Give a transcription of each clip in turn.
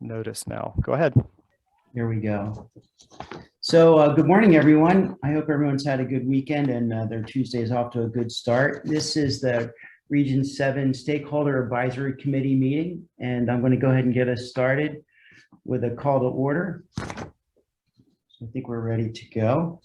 notice now. Go ahead. Here we go. So good morning, everyone. I hope everyone's had a good weekend and their Tuesday is off to a good start. This is the Region 7 Stakeholder Advisory Committee meeting, and I'm going to go ahead and get us started with a call to order. So I think we're ready to go.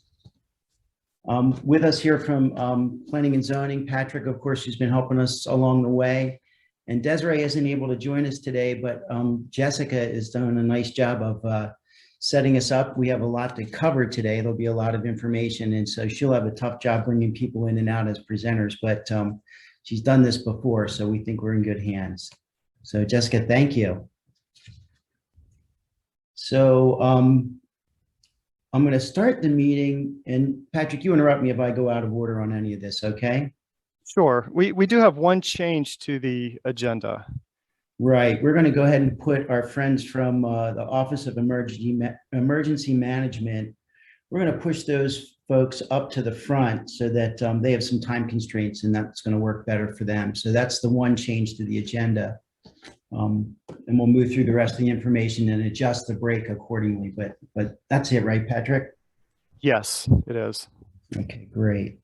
With us here from Planning and Zoning, Patrick, of course, who's been helping us along the way. And Desiree isn't able to join us today, but Jessica is doing a nice job of setting us up. We have a lot to cover today. There'll be a lot of information, and so she'll have a tough job bringing people in and out as presenters, but she's done this before, so we think we're in good hands. So Jessica, thank you. So I'm going to start the meeting, and Patrick, you interrupt me if I go out of order on any of this, okay? Sure. We do have one change to the agenda. Right. We're going to go ahead and put our friends from the Office of Emergency Management, we're going to push those folks up to the front so that they have some time constraints, and that's going to work better for them. So that's the one change to the agenda. And we'll move through the rest of the information and adjust the break accordingly. But that's it, right, Patrick? Yes, it is. Okay, great.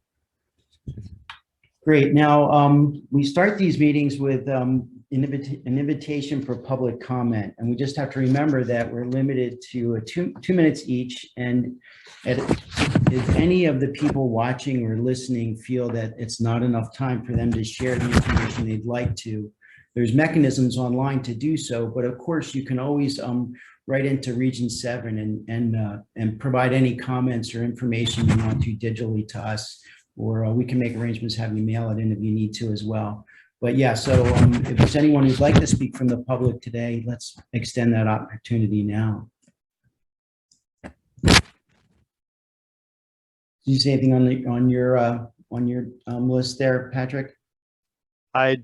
Great. Now, we start these meetings with an invitation for public comment, and we just have to remember that we're limited to two minutes each. And if any of the people watching or listening feel that it's not enough time for them to share the information they'd like to, there's mechanisms online to do so. But of course, you can always write into Region 7 and provide any comments or information you want to digitally to us. Or we can make arrangements, have you mail it in if you need to as well. But yeah, so if there's anyone who'd like to speak from the public today, let's extend that opportunity now. Did you say anything on your list there, Patrick? I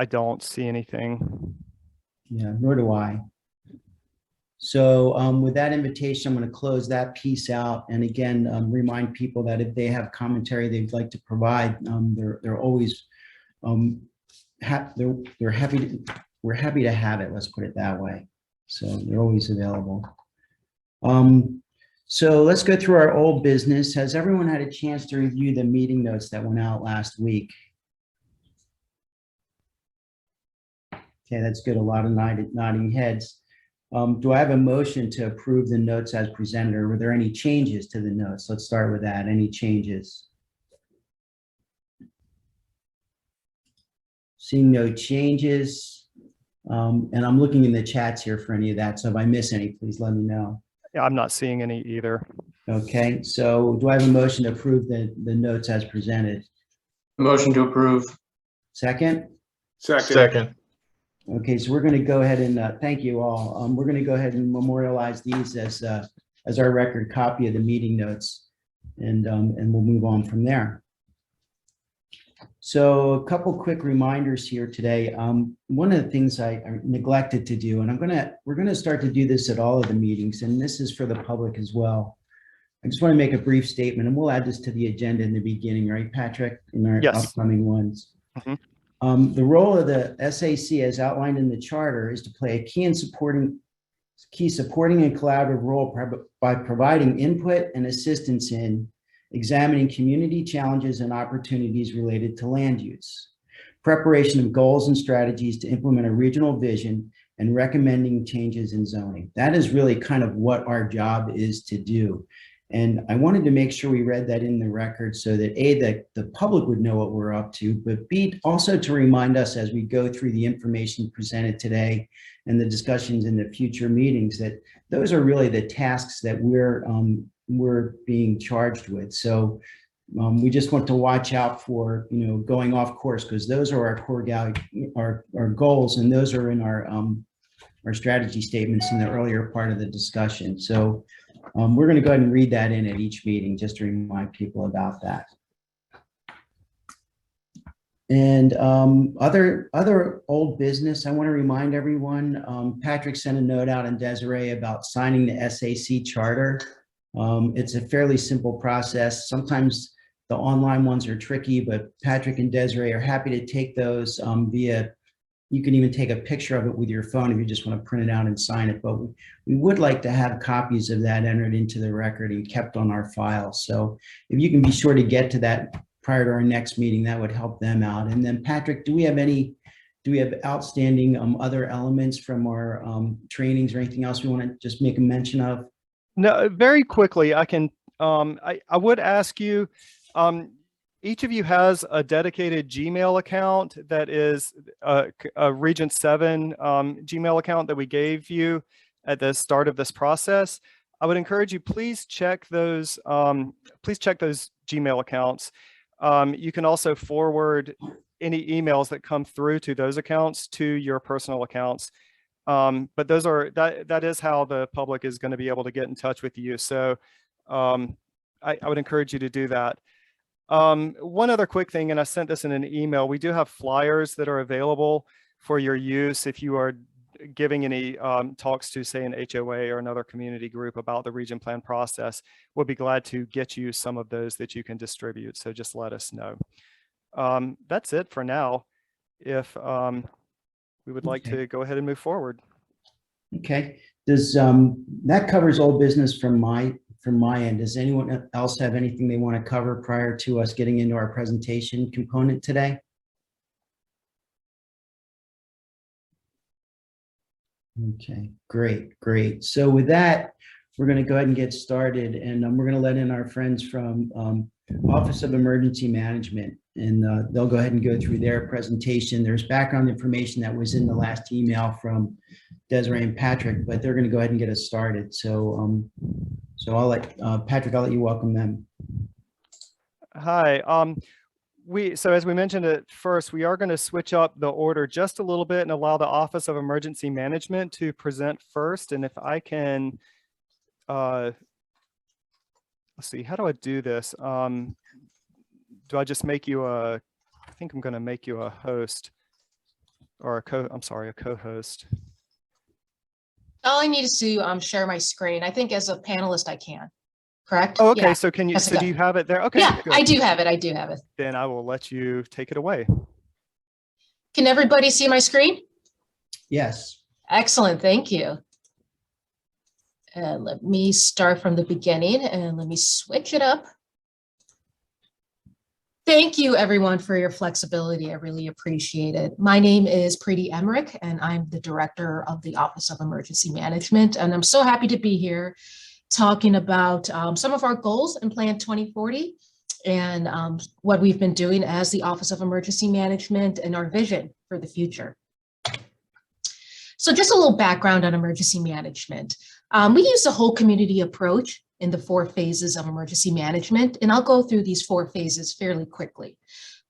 don't see anything. Yeah, nor do I. So with that invitation, I'm going to close that piece out, and again remind people that if they have commentary they'd like to provide, they're always we're happy to have it. Let's put it that way. So they're always available. So let's go through our old business. Has everyone had a chance to review the meeting notes that went out last week? Okay, that's good. A lot of nodding heads. Do I have a motion to approve the notes as presented, or were there any changes to the notes? Let's start with that. Any changes? Seeing no changes. And I'm looking in the chats here for any of that. So if I miss any, please let me know. Yeah, I'm not seeing any either. Okay, so do I have a motion to approve the notes as presented? Motion to approve. Second? Second. Okay, so we're going to go ahead and thank you all. We're going to go ahead and memorialize these as our record copy of the meeting notes, and we'll move on from there. So a couple quick reminders here today. One of the things I neglected to do, and we're going to start to do this at all of the meetings, and this is for the public as well. I just want to make a brief statement, and we'll add this to the agenda in the beginning, right, Patrick, in our upcoming ones. Mm-hmm. The role of the SAC, as outlined in the charter, is to play a key supporting and collaborative role by providing input and assistance in examining community challenges and opportunities related to land use, preparation of goals and strategies to implement a regional vision, and recommending changes in zoning. That is really kind of what our job is to do. And I wanted to make sure we read that in the record so that A, that the public would know what we're up to, but B, also to remind us as we go through the information presented today and the discussions in the future meetings that those are really the tasks that we're being charged with. So we just want to watch out for, going off course, because those are our core our goals, and those are in our strategy statements in the earlier part of the discussion. So we're going to go ahead and read that in at each meeting just to remind people about that. And other old business, I want to remind everyone, Patrick sent a note out in Desiree about signing the SAC charter. It's a fairly simple process. Sometimes the online ones are tricky, but Patrick and Desiree are happy to take those via you can even take a picture of it with your phone if you just want to print it out and sign it. But we would like to have copies of that entered into the record and kept on our file. So if you can be sure to get to that prior to our next meeting, that would help them out. And then Patrick, do we have outstanding other elements from our trainings or anything else we want to just make a mention of? No, very quickly, I can, I would ask you, each of you has a dedicated Gmail account that is a Region 7 Gmail account that we gave you at the start of this process. I would encourage you, please check those Gmail accounts. You can also forward any emails that come through to those accounts to your personal accounts. But that is how the public is going to be able to get in touch with you. So I would encourage you to do that. One other quick thing, and I sent this in an email, we do have flyers that are available for your use if you are giving any talks to, say, an HOA or another community group about the region plan process. We'll be glad to get you some of those that you can distribute. So just let us know. That's it for now. If we would like to go ahead and move forward. Okay. Does that covers all business from my end? Does anyone else have anything they want to cover prior to us getting into our presentation component today? Okay, great. So with that, we're going to go ahead and get started, and we're going to let in our friends from Office of Emergency Management, and they'll go ahead and go through their presentation. There's background information that was in the last email from Desiree and Patrick, but they're going to go ahead and get us started. So, I'll let Patrick, I'll let you welcome them. Hi. So as we mentioned at first, we are going to switch up the order just a little bit and allow the Office of Emergency Management to present first. And if I can, let's see, how do I do this? Do I just make you I think I'm going to make you a host or a co-host. All I need is to share my screen. I think as a panelist, I can. Correct? Oh, okay. Yeah. So can you, Yes, so do you have it there? Okay. Yeah, good. I do have it. Then I will let you take it away. Can everybody see my screen? Yes. Excellent. Thank you. Let me start from the beginning and let me switch it up. Thank you, everyone, for your flexibility. I really appreciate it. My name is Preeti Emmerich, and I'm the Director of the Office of Emergency Management. And I'm so happy to be here talking about some of our goals in Plan 2040 and what we've been doing as the Office of Emergency Management and our vision for the future. So just a little background on emergency management. We use a whole community approach in the 4 phases of emergency management, and I'll go through these 4 phases fairly quickly.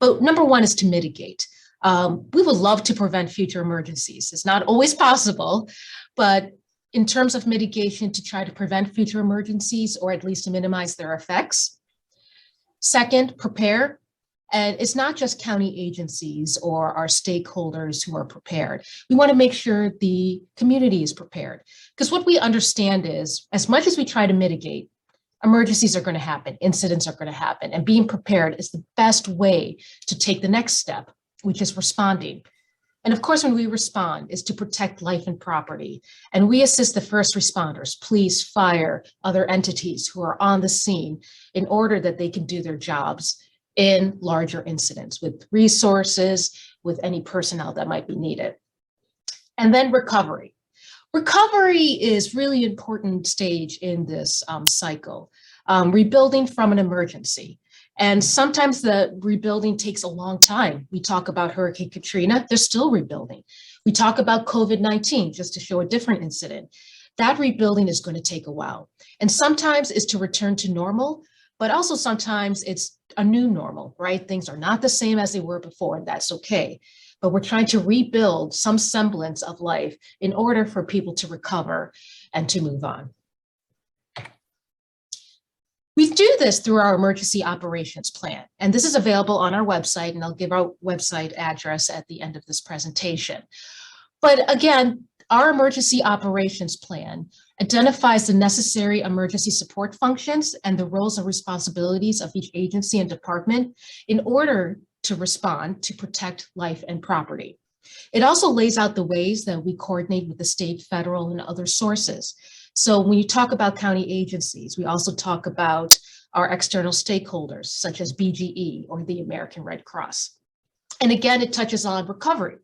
But number 1 is to mitigate. We would love to prevent future emergencies. It's not always possible, but in terms of mitigation, to try to prevent future emergencies or at least to minimize their effects. Second, prepare. And it's not just county agencies or our stakeholders who are prepared. We want to make sure the community is prepared. Because what we understand is, as much as we try to mitigate, emergencies are going to happen, incidents are going to happen, and being prepared is the best way to take the next step, which is responding. And of course, when we respond, is to protect life and property. And we assist the first responders, police, fire, other entities who are on the scene in order that they can do their jobs in larger incidents with resources, with any personnel that might be needed. And then recovery. Recovery is really important stage in this cycle, rebuilding from an emergency. And sometimes the rebuilding takes a long time. We talk about Hurricane Katrina, they're still rebuilding. We talk about COVID-19, just to show a different incident. That rebuilding is going to take a while. And sometimes it's to return to normal, but also sometimes it's a new normal, right? Things are not the same as they were before, and that's okay. But we're trying to rebuild some semblance of life in order for people to recover and to move on. We do this through our emergency operations plan, and this is available on our website, and I'll give our website address at the end of this presentation. But again, our emergency operations plan identifies the necessary emergency support functions and the roles and responsibilities of each agency and department in order to respond to protect life and property. It also lays out the ways that we coordinate with the state, federal, and other sources. So when you talk about county agencies, we also talk about our external stakeholders, such as BGE or the American Red Cross. And again, it touches on recovery.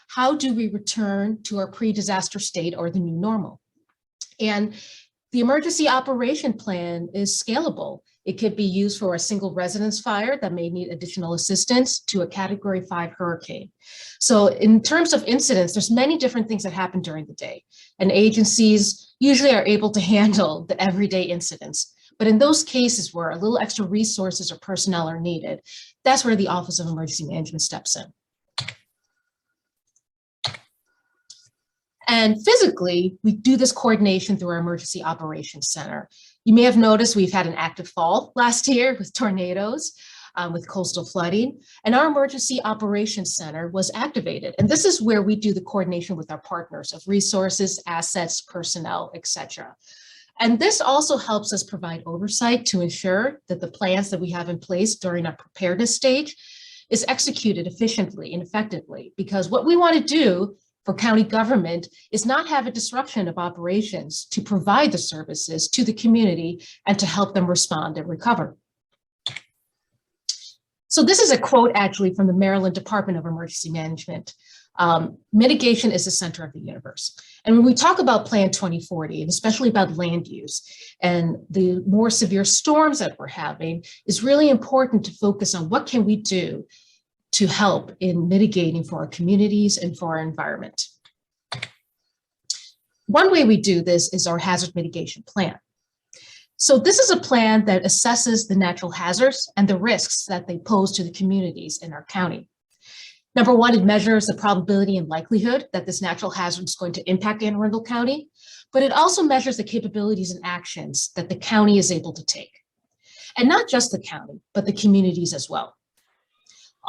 How do we return to our pre-disaster state or the new normal? And the emergency operation plan is scalable. It could be used for a single residence fire that may need additional assistance to a Category 5 hurricane. So in terms of incidents, there's many different things that happen during the day, and agencies usually are able to handle the everyday incidents. But in those cases where a little extra resources or personnel are needed, that's where the Office of Emergency Management steps in. And physically, we do this coordination through our Emergency Operations Center. You may have noticed we've had an active fall last year with tornadoes, with coastal flooding, and our Emergency Operations Center was activated. And this is where we do the coordination with our partners of resources, assets, personnel, etc. And this also helps us provide oversight to ensure that the plans that we have in place during our preparedness stage is executed efficiently and effectively, because what we want to do for county government is not have a disruption of operations to provide the services to the community and to help them respond and recover. So this is a quote actually from the Maryland Department of Emergency Management. Mitigation is the center of the universe. And when we talk about Plan 2040, and especially about land use and the more severe storms that we're having, is really important to focus on what can we do to help in mitigating for our communities and for our environment. One way we do this is our hazard mitigation plan. So this is a plan that assesses the natural hazards and the risks that they pose to the communities in our county. Number one, it measures the probability and likelihood that this natural hazard is going to impact Anne Arundel County, but it also measures the capabilities and actions that the county is able to take. And not just the county, but the communities as well.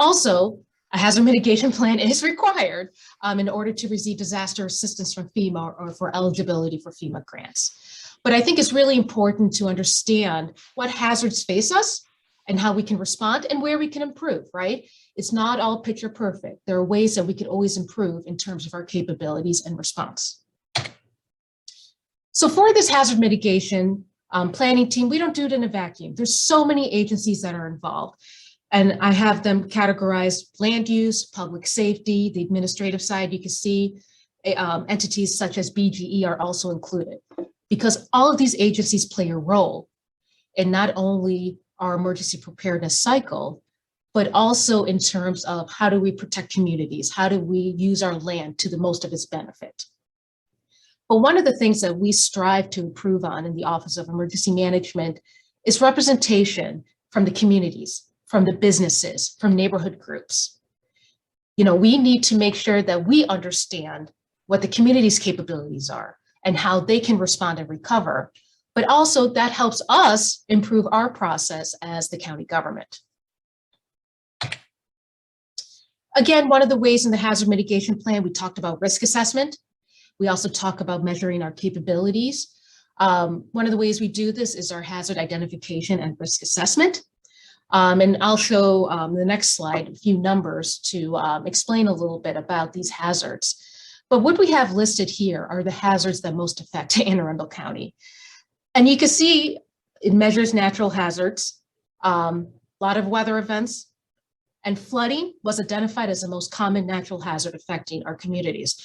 Also, a hazard mitigation plan is required in order to receive disaster assistance from FEMA or for eligibility for FEMA grants. But I think it's really important to understand what hazards face us and how we can respond and where we can improve, right? It's not all picture perfect. There are ways that we can always improve in terms of our capabilities and response. So for this hazard mitigation planning team, we don't do it in a vacuum. There's so many agencies that are involved. And I have them categorized: land use, public safety, the administrative side. You can see entities such as BGE are also included, because all of these agencies play a role in not only our emergency preparedness cycle, but also in terms of how do we protect communities? How do we use our land to the most of its benefit? But one of the things that we strive to improve on in the Office of Emergency Management is representation from the communities, from the businesses, from neighborhood groups. You know, we need to make sure that we understand what the community's capabilities are and how they can respond and recover, but also that helps us improve our process as the county government. Again, one of the ways in the hazard mitigation plan, we talked about risk assessment. We also talk about measuring our capabilities. One of the ways we do this is our hazard identification and risk assessment. And I'll show the next slide a few numbers to explain a little bit about these hazards. But what we have listed here are the hazards that most affect Anne Arundel County. And you can see it measures natural hazards, a lot of weather events, and flooding was identified as the most common natural hazard affecting our communities.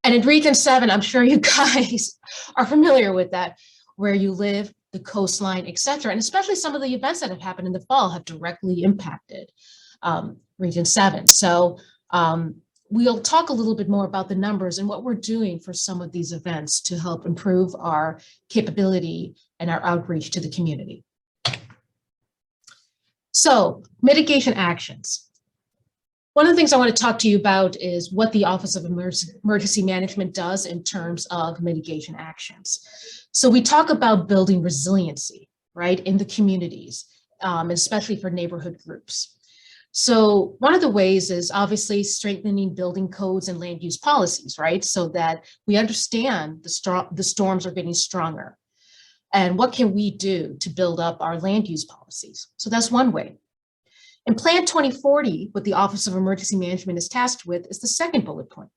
And in Region 7, I'm sure you guys are familiar with that, where you live, the coastline, et cetera. And especially some of the events that have happened in the fall have directly impacted Region 7. So we'll talk a little bit more about the numbers and what we're doing for some of these events to help improve our capability and our outreach to the community. So mitigation actions. One of the things I want to talk to you about is what the Office of Emergency Management does in terms of mitigation actions. So we talk about building resiliency, right, in the communities, especially for neighborhood groups. So one of the ways is obviously strengthening building codes and land use policies, right, so that we understand the storms are getting stronger. And what can we do to build up our land use policies? So that's one way. And Plan 2040, what the Office of Emergency Management is tasked with, is the second bullet point: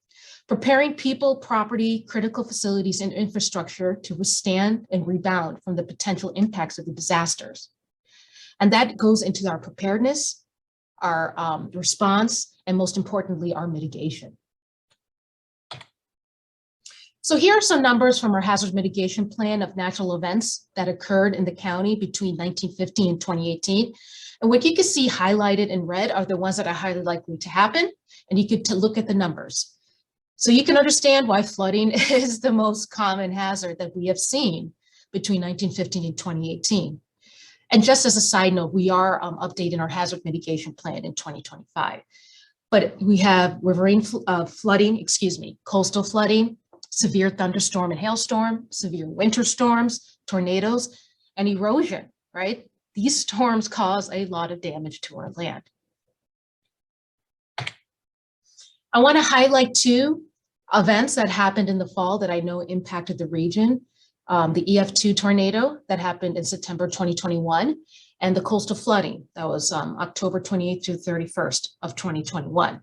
preparing people, property, critical facilities, and infrastructure to withstand and rebound from the potential impacts of the disasters. And that goes into our preparedness, our response, and most importantly, our mitigation. So here are some numbers from our hazard mitigation plan of natural events that occurred in the county between 1950 and 2018. And what you can see highlighted in red are the ones that are highly likely to happen. And you could look at the numbers. So you can understand why flooding is the most common hazard that we have seen between 1915 and 2018. And just as a side note, we are updating our hazard mitigation plan in 2025. But we have riverine flooding, coastal flooding, severe thunderstorm and hailstorm, severe winter storms, tornadoes, and erosion, right? These storms cause a lot of damage to our land. I want to highlight two events that happened in the fall that I know impacted the region. The EF2 tornado that happened in September 2021, and the coastal flooding that was October 28th through 31st of 2021.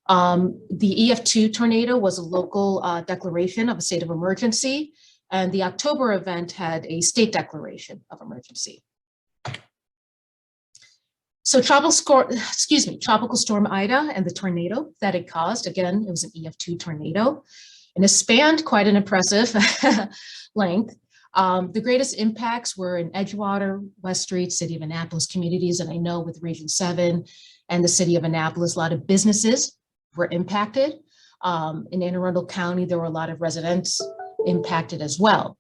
The EF2 tornado was a local declaration of a state of emergency, and the October event had a state declaration of emergency. So tropical storm Ida and the tornado that it caused, again, it was an EF2 tornado, and it spanned quite an impressive length. The greatest impacts were in Edgewater, West Street, City of Annapolis communities, and I know with Region 7 and the City of Annapolis, a lot of businesses were impacted. In Anne Arundel County, there were a lot of residents impacted as well.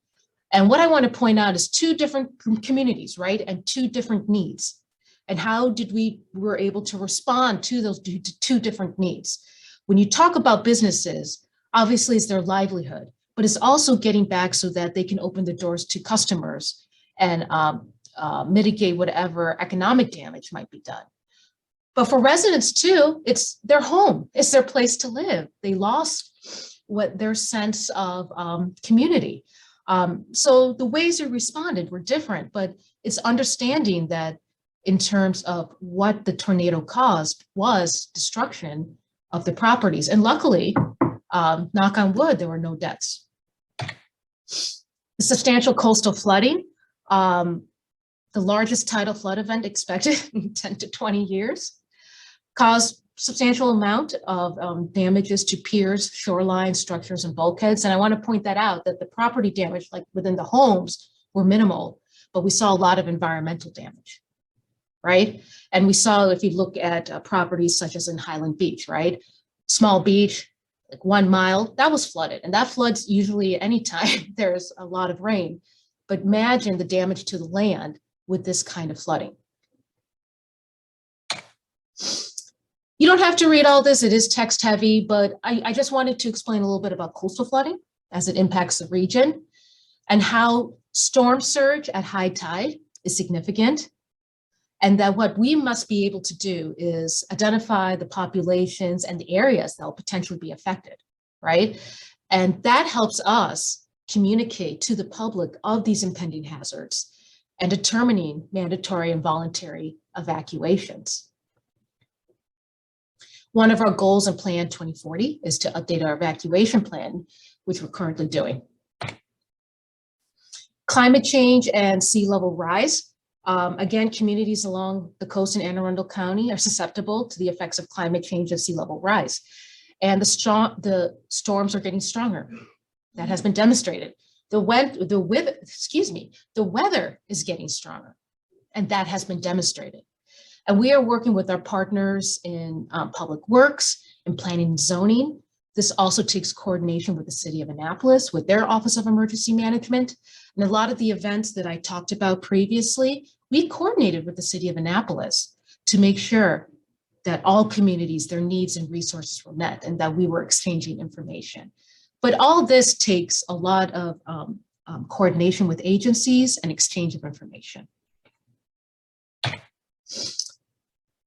And what I want to point out is two different communities, right? And two different needs. And how did we were able to respond to those two different needs? When you talk about businesses, obviously it's their livelihood, but it's also getting back so that they can open the doors to customers and mitigate whatever economic damage might be done. But for residents too, it's their home, it's their place to live. They lost their sense of community. So the ways we responded were different, but it's understanding that in terms of what the tornado caused was destruction of the properties. And luckily, knock on wood, there were no deaths. The substantial coastal flooding, the largest tidal flood event expected in 10 to 20 years, caused substantial amount of damages to piers, shoreline structures, and bulkheads. And I want to point that out, that the property damage, like within the homes, were minimal, but we saw a lot of environmental damage, right? And we saw, if you look at properties such as in Highland Beach, right? Small beach, like 1 mile, that was flooded. And that floods usually anytime there's a lot of rain. But imagine the damage to the land with this kind of flooding. You don't have to read all this, it is text heavy, but I just wanted to explain a little bit about coastal flooding as it impacts the region and how storm surge at high tide is significant. And that what we must be able to do is identify the populations and the areas that will potentially be affected, right? And that helps us communicate to the public of these impending hazards and determining mandatory and voluntary evacuations. One of our goals in Plan 2040 is to update our evacuation plan, which we're currently doing. Climate change and sea level rise. Again, communities along the coast in Anne Arundel County are susceptible to the effects of climate change and sea level rise. And the storms are getting stronger. That has been demonstrated. The weather is getting stronger, and that has been demonstrated. And we are working with our partners in public works and planning and zoning. This also takes coordination with the City of Annapolis, with their Office of Emergency Management. And a lot of the events that I talked about previously, we coordinated with the City of Annapolis to make sure that all communities, their needs and resources were met and that we were exchanging information. But all of this takes a lot of coordination with agencies and exchange of information.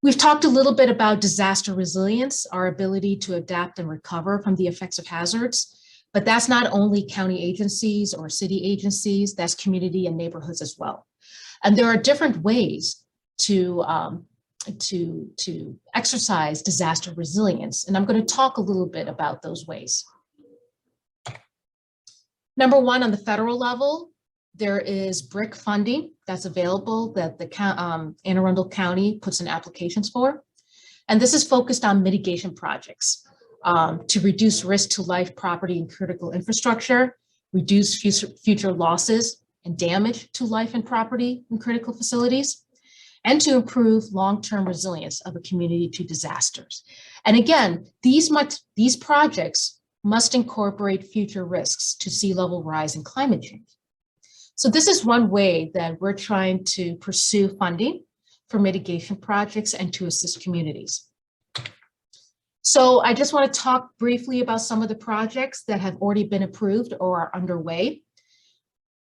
We've talked a little bit about disaster resilience, our ability to adapt and recover from the effects of hazards, but that's not only county agencies or city agencies, that's community and neighborhoods as well. And there are different ways to to exercise disaster resilience. And I'm going to talk a little bit about those ways. Number one, on the federal level, there is BRIC funding that's available that the Anne Arundel County puts in applications for. And this is focused on mitigation projects to reduce risk to life, property, and critical infrastructure, reduce future losses and damage to life and property in critical facilities, and to improve long-term resilience of a community to disasters. And again, these projects must incorporate future risks to sea level rise and climate change. So this is one way that we're trying to pursue funding for mitigation projects and to assist communities. So I just want to talk briefly about some of the projects that have already been approved or are underway.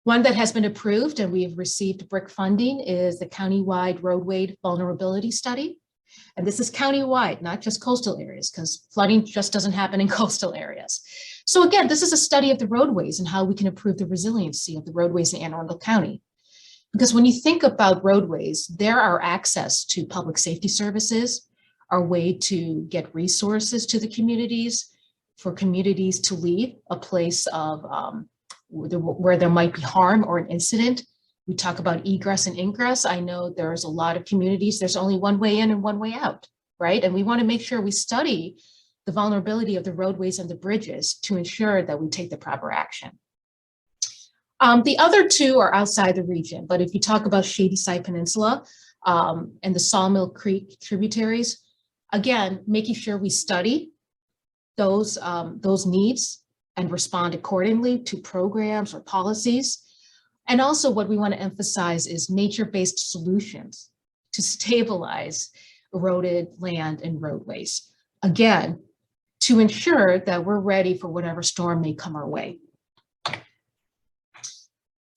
One that has been approved and we have received BRIC funding is the countywide roadway vulnerability study. And this is countywide, not just coastal areas, because flooding just doesn't happen in coastal areas. So again, this is a study of the roadways and how we can improve the resiliency of the roadways in Anne Arundel County. Because when you think about roadways, there are access to public safety services, our way to get resources to the communities, for communities to leave a place of where there might be harm or an incident. We talk about egress and ingress. I know there's a lot of communities, there's only one way in and one way out, right? And we want to make sure we study the vulnerability of the roadways and the bridges to ensure that we take the proper action. The other two are outside the region, but if you talk about Shadyside Peninsula and the Sawmill Creek tributaries, again, making sure we study those needs and respond accordingly to programs or policies. And also what we want to emphasize is nature-based solutions to stabilize eroded land and roadways. Again, to ensure that we're ready for whatever storm may come our way.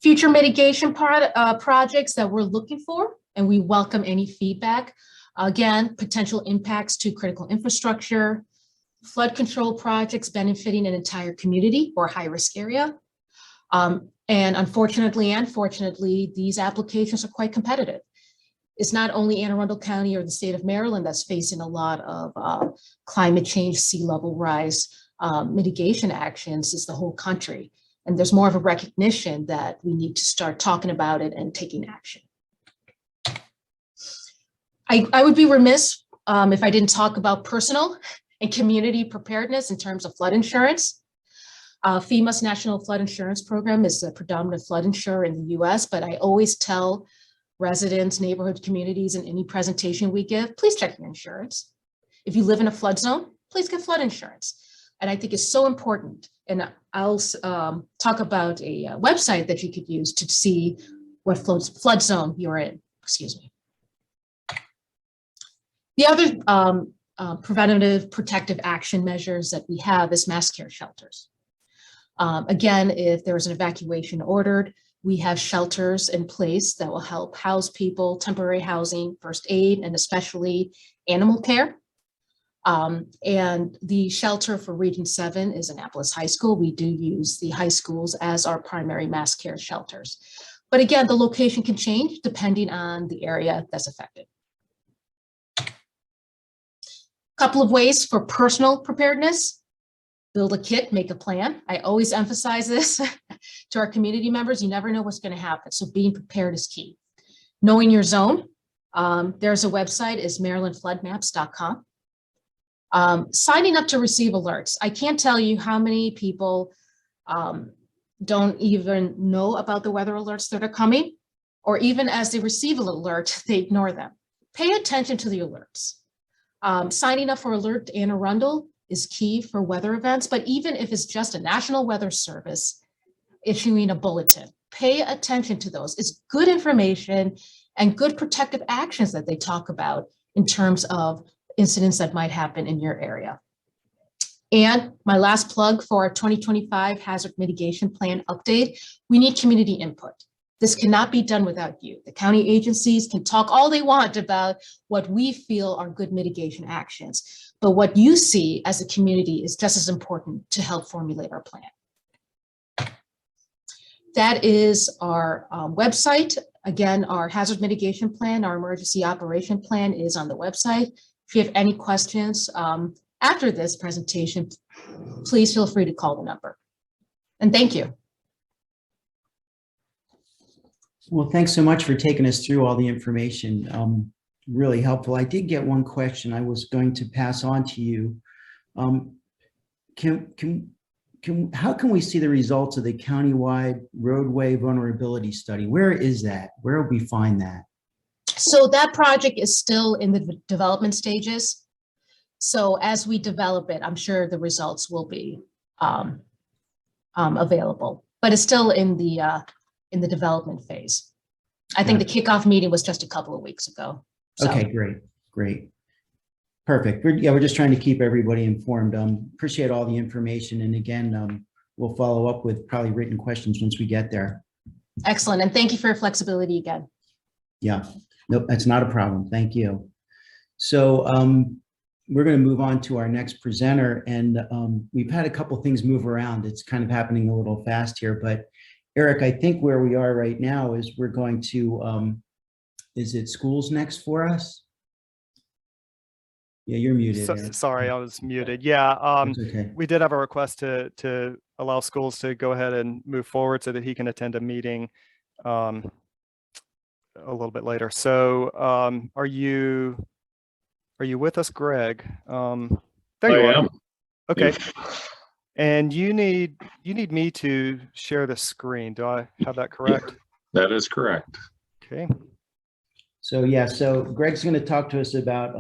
Future mitigation projects that we're looking for, and we welcome any feedback. Again, potential impacts to critical infrastructure, flood control projects benefiting an entire community or high-risk area. And unfortunately and fortunately, these applications are quite competitive. It's not only Anne Arundel County or the state of Maryland that's facing a lot of climate change, sea level rise, mitigation actions, it's the whole country. And there's more of a recognition that we need to start talking about it and taking action. I would be remiss if I didn't talk about personal and community preparedness in terms of flood insurance. FEMA's National Flood Insurance Program is the predominant flood insurer in the US, but I always tell residents, neighborhood communities in any presentation we give, please check your insurance. If you live in a flood zone, please get flood insurance. And I think it's so important. And I'll talk about a website that you could use to see what flood zone you're in, excuse me. The other preventative protective action measures that we have is mass care shelters. Again, if there is an evacuation ordered, we have shelters in place that will help house people, temporary housing, first aid, and especially animal care. And the shelter for Region 7 is Annapolis High School. We do use the high schools as our primary mass care shelters. But again, the location can change depending on the area that's affected. Couple of ways for personal preparedness. Build a kit, make a plan. I always emphasize this to our community members. You never know what's going to happen. So being prepared is key. Knowing your zone. There's a website, is marylandfloodmaps.com. Signing up to receive alerts. I can't tell you how many people don't even know about the weather alerts that are coming, or even as they receive an alert, they ignore them. Pay attention to the alerts. Signing up for Alert Anne Arundel is key for weather events, but even if it's just a National Weather Service issuing a bulletin, pay attention to those. It's good information and good protective actions that they talk about in terms of incidents that might happen in your area. And my last plug for our 2025 Hazard Mitigation Plan update, we need community input. This cannot be done without you. The county agencies can talk all they want about what we feel are good mitigation actions, but what you see as a community is just as important to help formulate our plan. That is our website. Again, our hazard mitigation plan, our emergency operation plan is on the website. If you have any questions after this presentation, please feel free to call the number. And thank you. Well, thanks so much for taking us through all the information. Really helpful. I did get one question I was going to pass on to you. How can we see the results of the countywide roadway vulnerability study? Where is that? Where will we find that? So that project is still in the development stages. So as we develop it, I'm sure the results will be available, but it's still in the development phase. I think the kickoff meeting was just a couple of weeks ago. So. Okay, great. Perfect. We're just trying to keep everybody informed. Appreciate all the information. And again, we'll follow up with probably written questions once we get there. Excellent. And thank you for your flexibility again. Yeah, nope, that's not a problem. Thank you. So we're going to move on to our next presenter. And we've had a couple things move around. It's kind of happening a little fast here. But Eric, I think where we are right now is we're going to, is it schools next for us? Yeah, you're muted. Sorry, I was muted. Yeah, okay. We did have a request to allow schools to go ahead and move forward so that he can attend a meeting a little bit later. So are you with us, Greg? There you are. Okay. And you need me to share the screen. Do I have that correct? Yeah, that is correct. Okay. So yeah, so Greg's going to talk to us about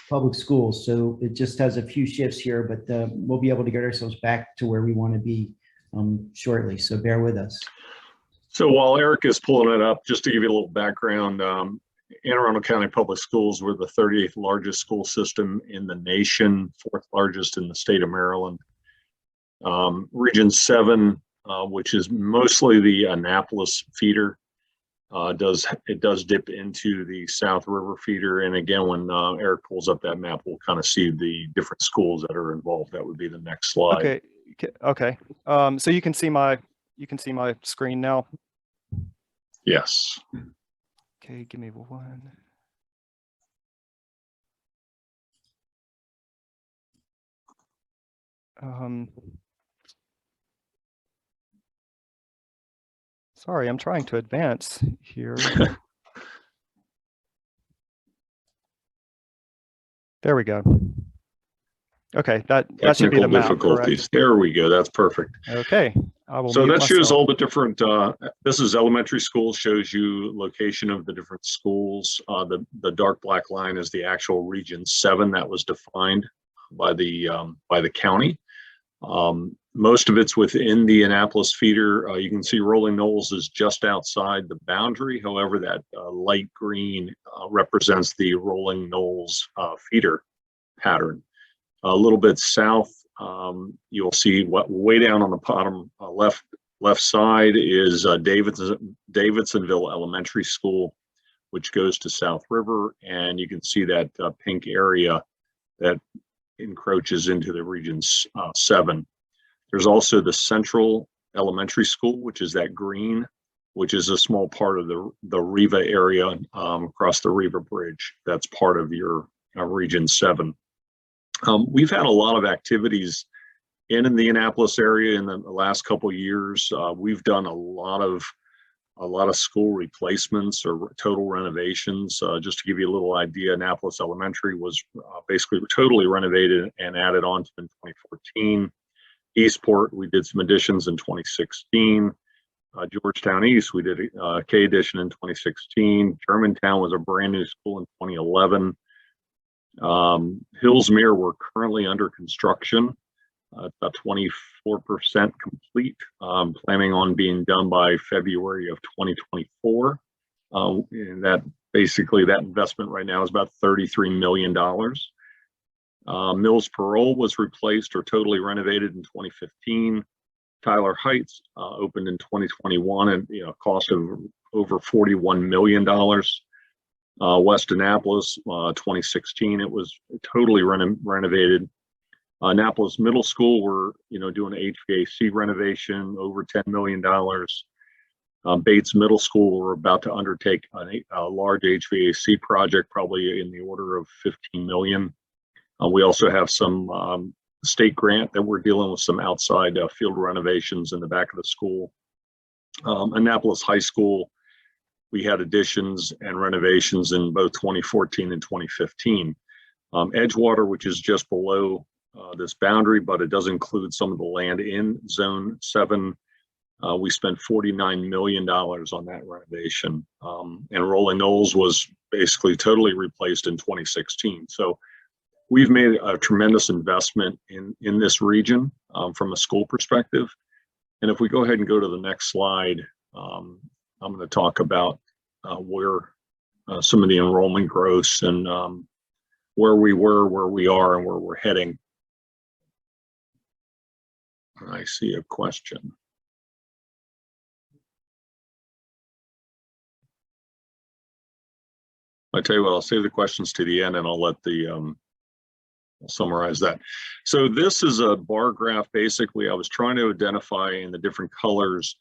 public schools. So it just has a few shifts here, but we'll be able to get ourselves back to where we want to be shortly. So bear with us. So while Eric is pulling it up, just to give you a little background, Anne Arundel County Public Schools were the 38th largest school system in the nation, 4th largest in the state of Maryland. Region 7, which is mostly the Annapolis feeder, does dip into the South River feeder. And again, when Eric pulls up that map, we'll kind of see the different schools that are involved. That would be the next slide. Okay. So you can see my screen now. Yes. Okay, give me one. Sorry, I'm trying to advance here. There we go. Okay, that should be the map. Difficulties. There we go. That's perfect. Okay. I will so that shows myself. all the different, this is elementary school, shows you location of the different schools. The dark black line is the actual region 7 that was defined by the county. Most of it's within the Annapolis feeder. You can see Rolling Knolls is just outside the boundary. However, that light green represents the Rolling Knolls feeder pattern. A little bit south, you'll see what way down on the bottom left side is Davidsonville Elementary School, which goes to South River, and you can see that pink area that encroaches into the region 7. There's also the Central Elementary School, which is that green, which is a small part of the Riva area across the Riva Bridge. That's part of your region 7. We've had a lot of activities in the Annapolis area in the last couple of years. We've done a lot of school replacements or total renovations. Just to give you a little idea, Annapolis Elementary was basically totally renovated and added on to in 2014. Eastport, we did some additions in 2016. Georgetown East, we did a K addition in 2016. Germantown was a brand new school in 2011. Hillsmere, we're currently under construction. It's about 24% complete. Planning on being done by February of 2024. And that basically that investment right now is about $33 million. Mills Parole was replaced or totally renovated in 2015. Tyler Heights opened in 2021 and cost of over $41 million. West Annapolis, 2016, it was totally renovated. Annapolis Middle School, we're doing HVAC renovation, over $10 million. Bates Middle School, we're about to undertake a large HVAC project, probably in the order of 15 million. We also have some state grant that we're dealing with, some outside field renovations in the back of the school. Annapolis High School, we had additions and renovations in both 2014 and 2015. Edgewater, which is just below this boundary, but it does include some of the land in Zone 7. We spent $49 million on that renovation. And Rolling Knolls was basically totally replaced in 2016. So we've made a tremendous investment in this region from a school perspective. And if we go ahead and go to the next slide, I'm going to talk about where some of the enrollment growth and where we were, where we are, and where we're heading. I see a question. I tell you what, I'll save the questions to the end, and I'll let I'll summarize that. So this is a bar graph. Basically, I was trying to identify in the different colors,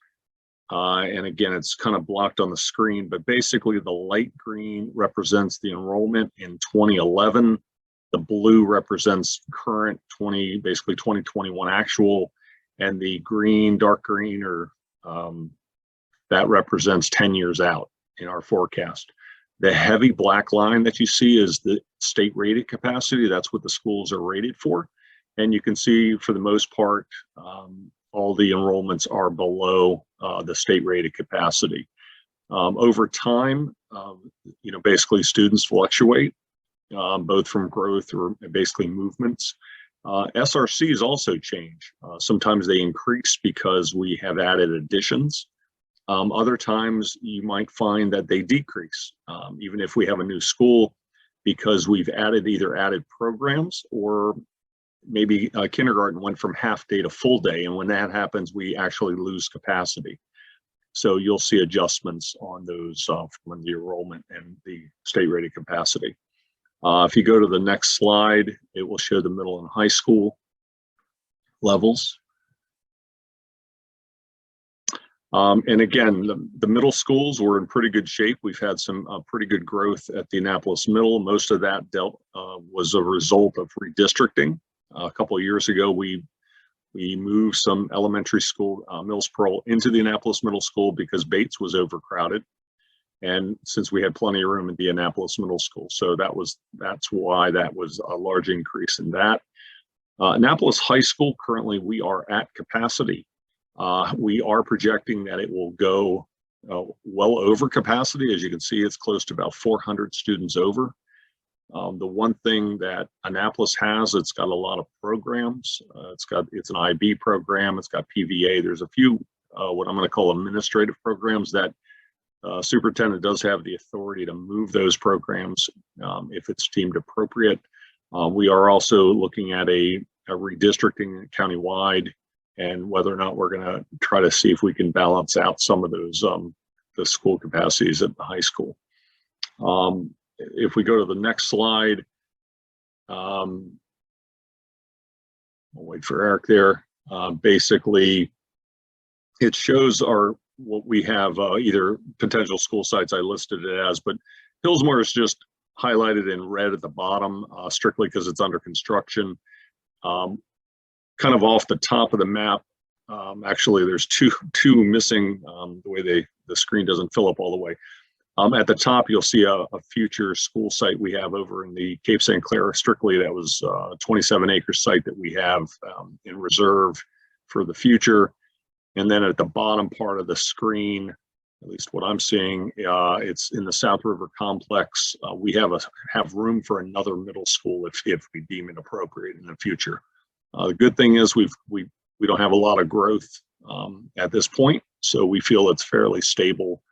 and again, it's kind of blocked on the screen, but basically the light green represents the enrollment in 2011. The blue represents current basically 2021 actual, and the green, dark green, or that represents 10 years out in our forecast. The heavy black line that you see is the state rated capacity. That's what the schools are rated for. And you can see for the most part, all the enrollments are below the state rated capacity. Over time, basically students fluctuate, both from growth or basically movements. SRCs also change. Sometimes they increase because we have added additions. Other times you might find that they decrease, even if we have a new school, because we've either added programs, or maybe kindergarten went from half day to full day. And when that happens, we actually lose capacity. So you'll see adjustments on those from the enrollment and the state rated capacity. If you go to the next slide, it will show the middle and high school levels. And again, the middle schools were in pretty good shape. We've had some pretty good growth at the Annapolis Middle. Most of that was a result of redistricting. A couple of years ago, we moved some elementary school, Mills Pearl, into the Annapolis Middle School because Bates was overcrowded. And since we had plenty of room at the Annapolis Middle School, so that's why that was a large increase in that. Annapolis High School, currently we are at capacity. We are projecting that it will go well over capacity. As you can see, it's close to about 400 students over. The one thing that Annapolis has, it's got a lot of programs. It's an IB program. It's got PVA. There's a few what I'm going to call administrative programs that superintendent does have the authority to move those programs if it's deemed appropriate. We are also looking at a redistricting countywide, and whether or not we're going to try to see if we can balance out some of those the school capacities at the high school. If we go to the next slide, I'll wait for Eric there. Basically, it shows what we have, either potential school sites I listed it as, but Hillsmore is just highlighted in red at the bottom, strictly because it's under construction. Kind of off the top of the map, actually there's two missing, the way the screen doesn't fill up all the way. At the top, you'll see a future school site we have over in the Cape St. Clair. Strictly, that was a 27-acre site that we have in reserve for the future. And then at the bottom part of the screen, at least what I'm seeing, it's in the South River Complex. We have room for another middle school if we deem it appropriate in the future. The good thing is we don't have a lot of growth at this point, so we feel it's fairly stable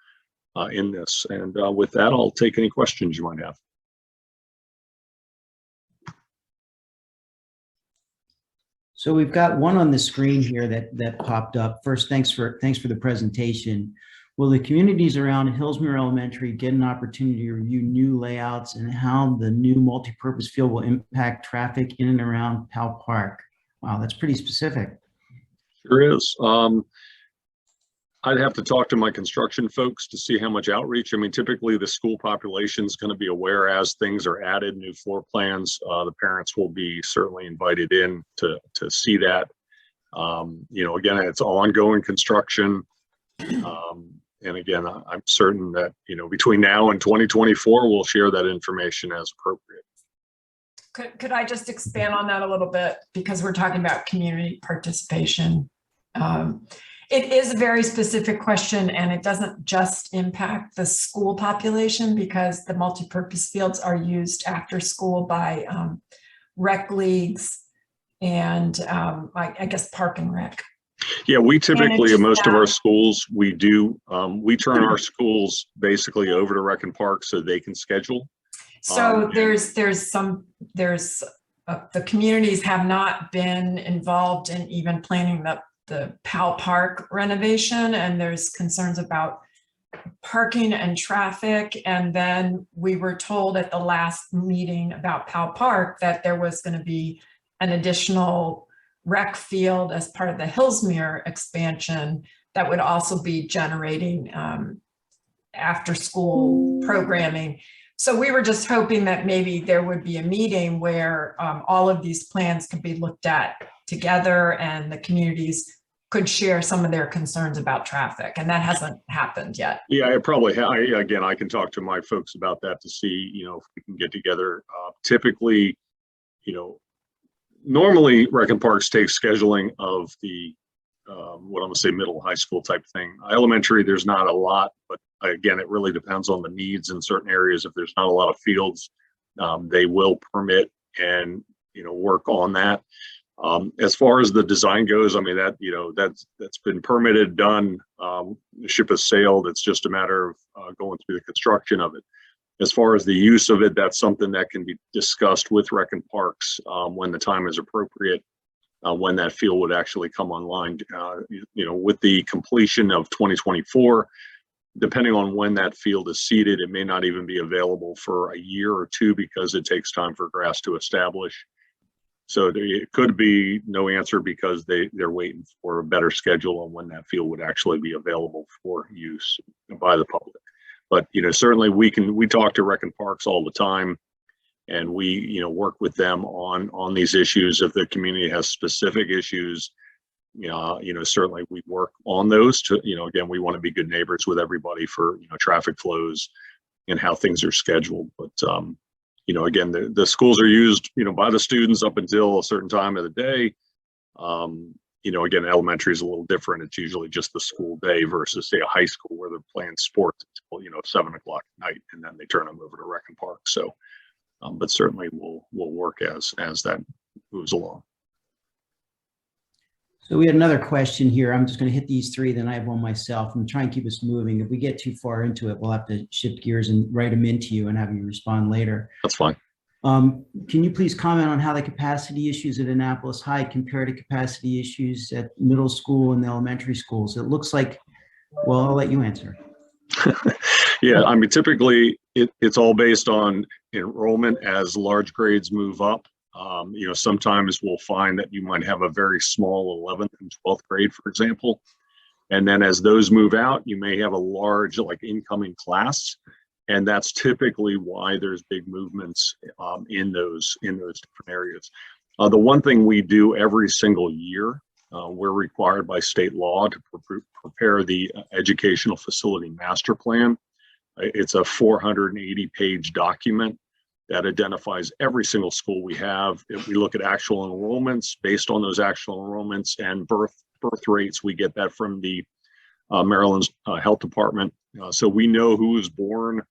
in this. And with that, I'll take any questions you might have. So we've got one on the screen here that popped up. First, thanks for the presentation. Will the communities around Hillsmere Elementary get an opportunity to review new layouts and how the new multipurpose field will impact traffic in and around Powell Park? Wow, that's pretty specific. Sure is. I'd have to talk to my construction folks to see how much outreach. I mean, typically the school population is going to be aware as things are added, new floor plans. The parents will be certainly invited in to see that. Again, it's ongoing construction. And again, I'm certain that, between now and 2024, we'll share that information as appropriate. Could I just expand on that a little bit, because we're talking about community participation? It is a very specific question, and it doesn't just impact the school population, because the multipurpose fields are used after school by rec leagues and I guess park and rec. Yeah, we typically, at most of our schools, we do, we turn our schools basically over to Rec and Park so they can schedule. So the communities have not been involved in even planning the Powell Park renovation, and there's concerns about parking and traffic. And then we were told at the last meeting about Powell Park that there was going to be an additional rec field as part of the Hillsmere expansion that would also be generating after school programming. So we were just hoping that maybe there would be a meeting where all of these plans could be looked at together and the communities could share some of their concerns about traffic, and that hasn't happened yet. Yeah, it probably, again, I can talk to my folks about that to see, if we can get together. Typically, normally Rec and Parks takes scheduling of the, what I'm gonna say, middle high school type thing. Elementary, there's not a lot, but again, it really depends on the needs in certain areas. If there's not a lot of fields, they will permit and, work on that. As far as the design goes, I mean, that's been permitted, done. The ship has sailed. It's just a matter of going through the construction of it. As far as the use of it, that's something that can be discussed with Rec and Parks when the time is appropriate, when that field would actually come online. With the completion of 2024, depending on when that field is seeded, it may not even be available for a year or two because it takes time for grass to establish. So it could be no answer because they're waiting for a better schedule on when that field would actually be available for use by the public. But certainly we talk to Rec and Parks all the time, and we work with them on these issues. If the community has specific issues, certainly we work on those. To again, we want to be good neighbors with everybody for traffic flows and how things are scheduled. But again, the schools are used by the students up until a certain time of the day. Again, elementary is a little different. It's usually just the school day versus, say, a high school where they're playing sports until 7 o'clock at night, and then they turn them over to Rec and Park. So, but certainly we'll work as that moves along. So we had another question here. I'm just going to hit these three, then I have one myself, and try and keep us moving. If we get too far into it, we'll have to shift gears and write them into you and have you respond later. That's fine. Can you please comment on how the capacity issues at Annapolis High compare to capacity issues at middle school and the elementary schools? It looks like, well, I'll let you answer. Yeah, I mean, typically it's all based on enrollment as large grades move up. Sometimes we'll find that you might have a very small 11th and 12th grade, for example. And then as those move out, you may have a large incoming class. And that's typically why there's big movements in those different areas. The one thing we do every single year, we're required by state law to prepare the Educational Facility Master Plan. It's a 480-page document that identifies every single school we have. If we look at actual enrollments, based on those actual enrollments and birth rates, we get that from the Maryland's Health Department. So we know who is born.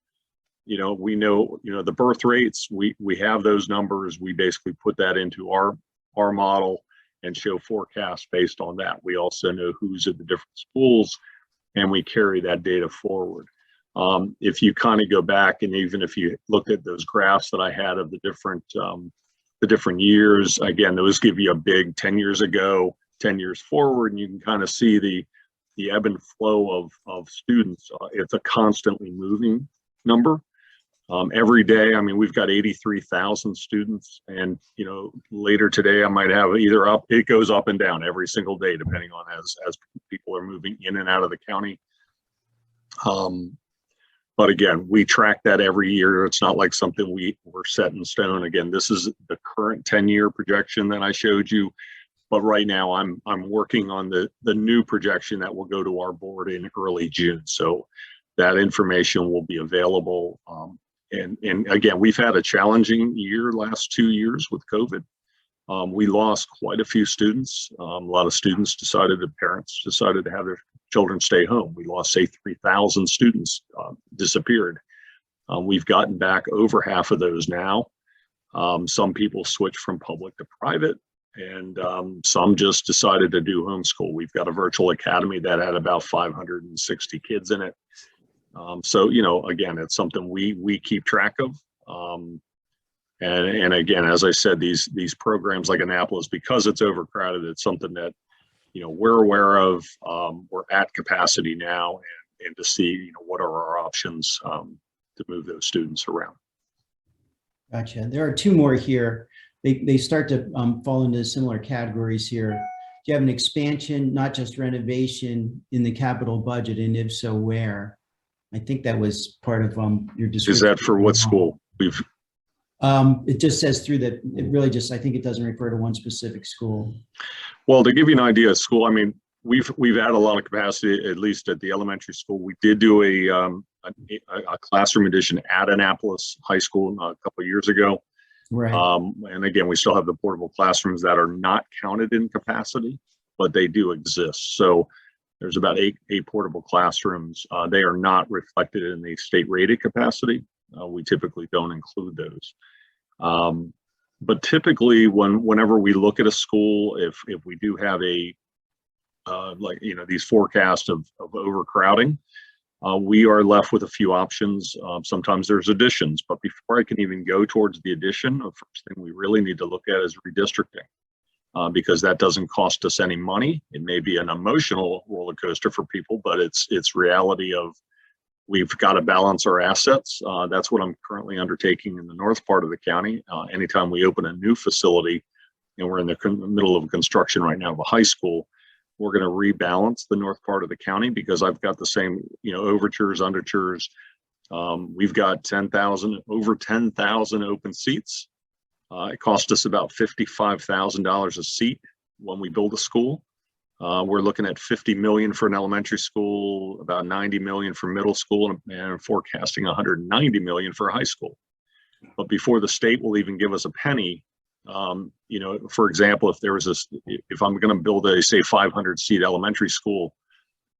We know, the birth rates, we have those numbers. We basically put that into our model and show forecasts based on that. We also know who's at the different schools, and we carry that data forward. If you kind of go back, and even if you looked at those graphs that I had of the different years, again, those give you a big 10 years ago, 10 years forward, and you can kind of see the ebb and flow of students. It's a constantly moving number. Every day, I mean, we've got 83,000 students, and later today I might have either up, it goes up and down every single day depending on as people are moving in and out of the county. But again, we track that every year. It's not like something we're set in stone. Again, this is the current 10-year projection that I showed you. But right now I'm working on the new projection that will go to our board in early June. So that information will be available. And again, we've had a challenging year last 2 years with COVID. We lost quite a few students. A lot of students parents decided to have their children stay home. We lost, say, 3,000 students disappeared. We've gotten back over half of those now. Some people switched from public to private, and some just decided to do homeschool. We've got a virtual academy that had about 560 kids in it. So, again, it's something we keep track of. And again, as I said, these programs like Annapolis, because it's overcrowded, it's something that, we're aware of. We're at capacity now, and to see, what are our options to move those students around. Gotcha. There are two more here. They start to fall into similar categories here. Do you have an expansion, not just renovation, in the capital budget, and if so, where? I think that was part of your description. Is that for what school? It just says through that. It really just, I think it doesn't refer to one specific school. Well, to give you an idea of school, I mean, we've had a lot of capacity, at least at the elementary school. We did do a classroom addition at Annapolis High School a couple of years ago. Right. And again, we still have the portable classrooms that are not counted in capacity, but they do exist. So there's about eight portable classrooms. They are not reflected in the state rated capacity. We typically don't include those. But typically whenever we look at a school, if we do have these forecasts of overcrowding, we are left with a few options. Sometimes there's additions, but before I can even go towards the addition, the first thing we really need to look at is redistricting, because that doesn't cost us any money. It may be an emotional roller coaster for people, but it's reality of we've got to balance our assets. That's what I'm currently undertaking in the north part of the county. Anytime we open a new facility, and we're in the middle of construction right now of a high school, we're going to rebalance the north part of the county because I've got the same, overtures, undertures. We've got over 10,000 open seats. It cost us about $55,000 a seat when we build a school. We're looking at $50 million for an elementary school, about $90 million for middle school, and forecasting $190 million for high school. But before the state will even give us a penny, for example, if I'm going to build a, say, 500-seat elementary school,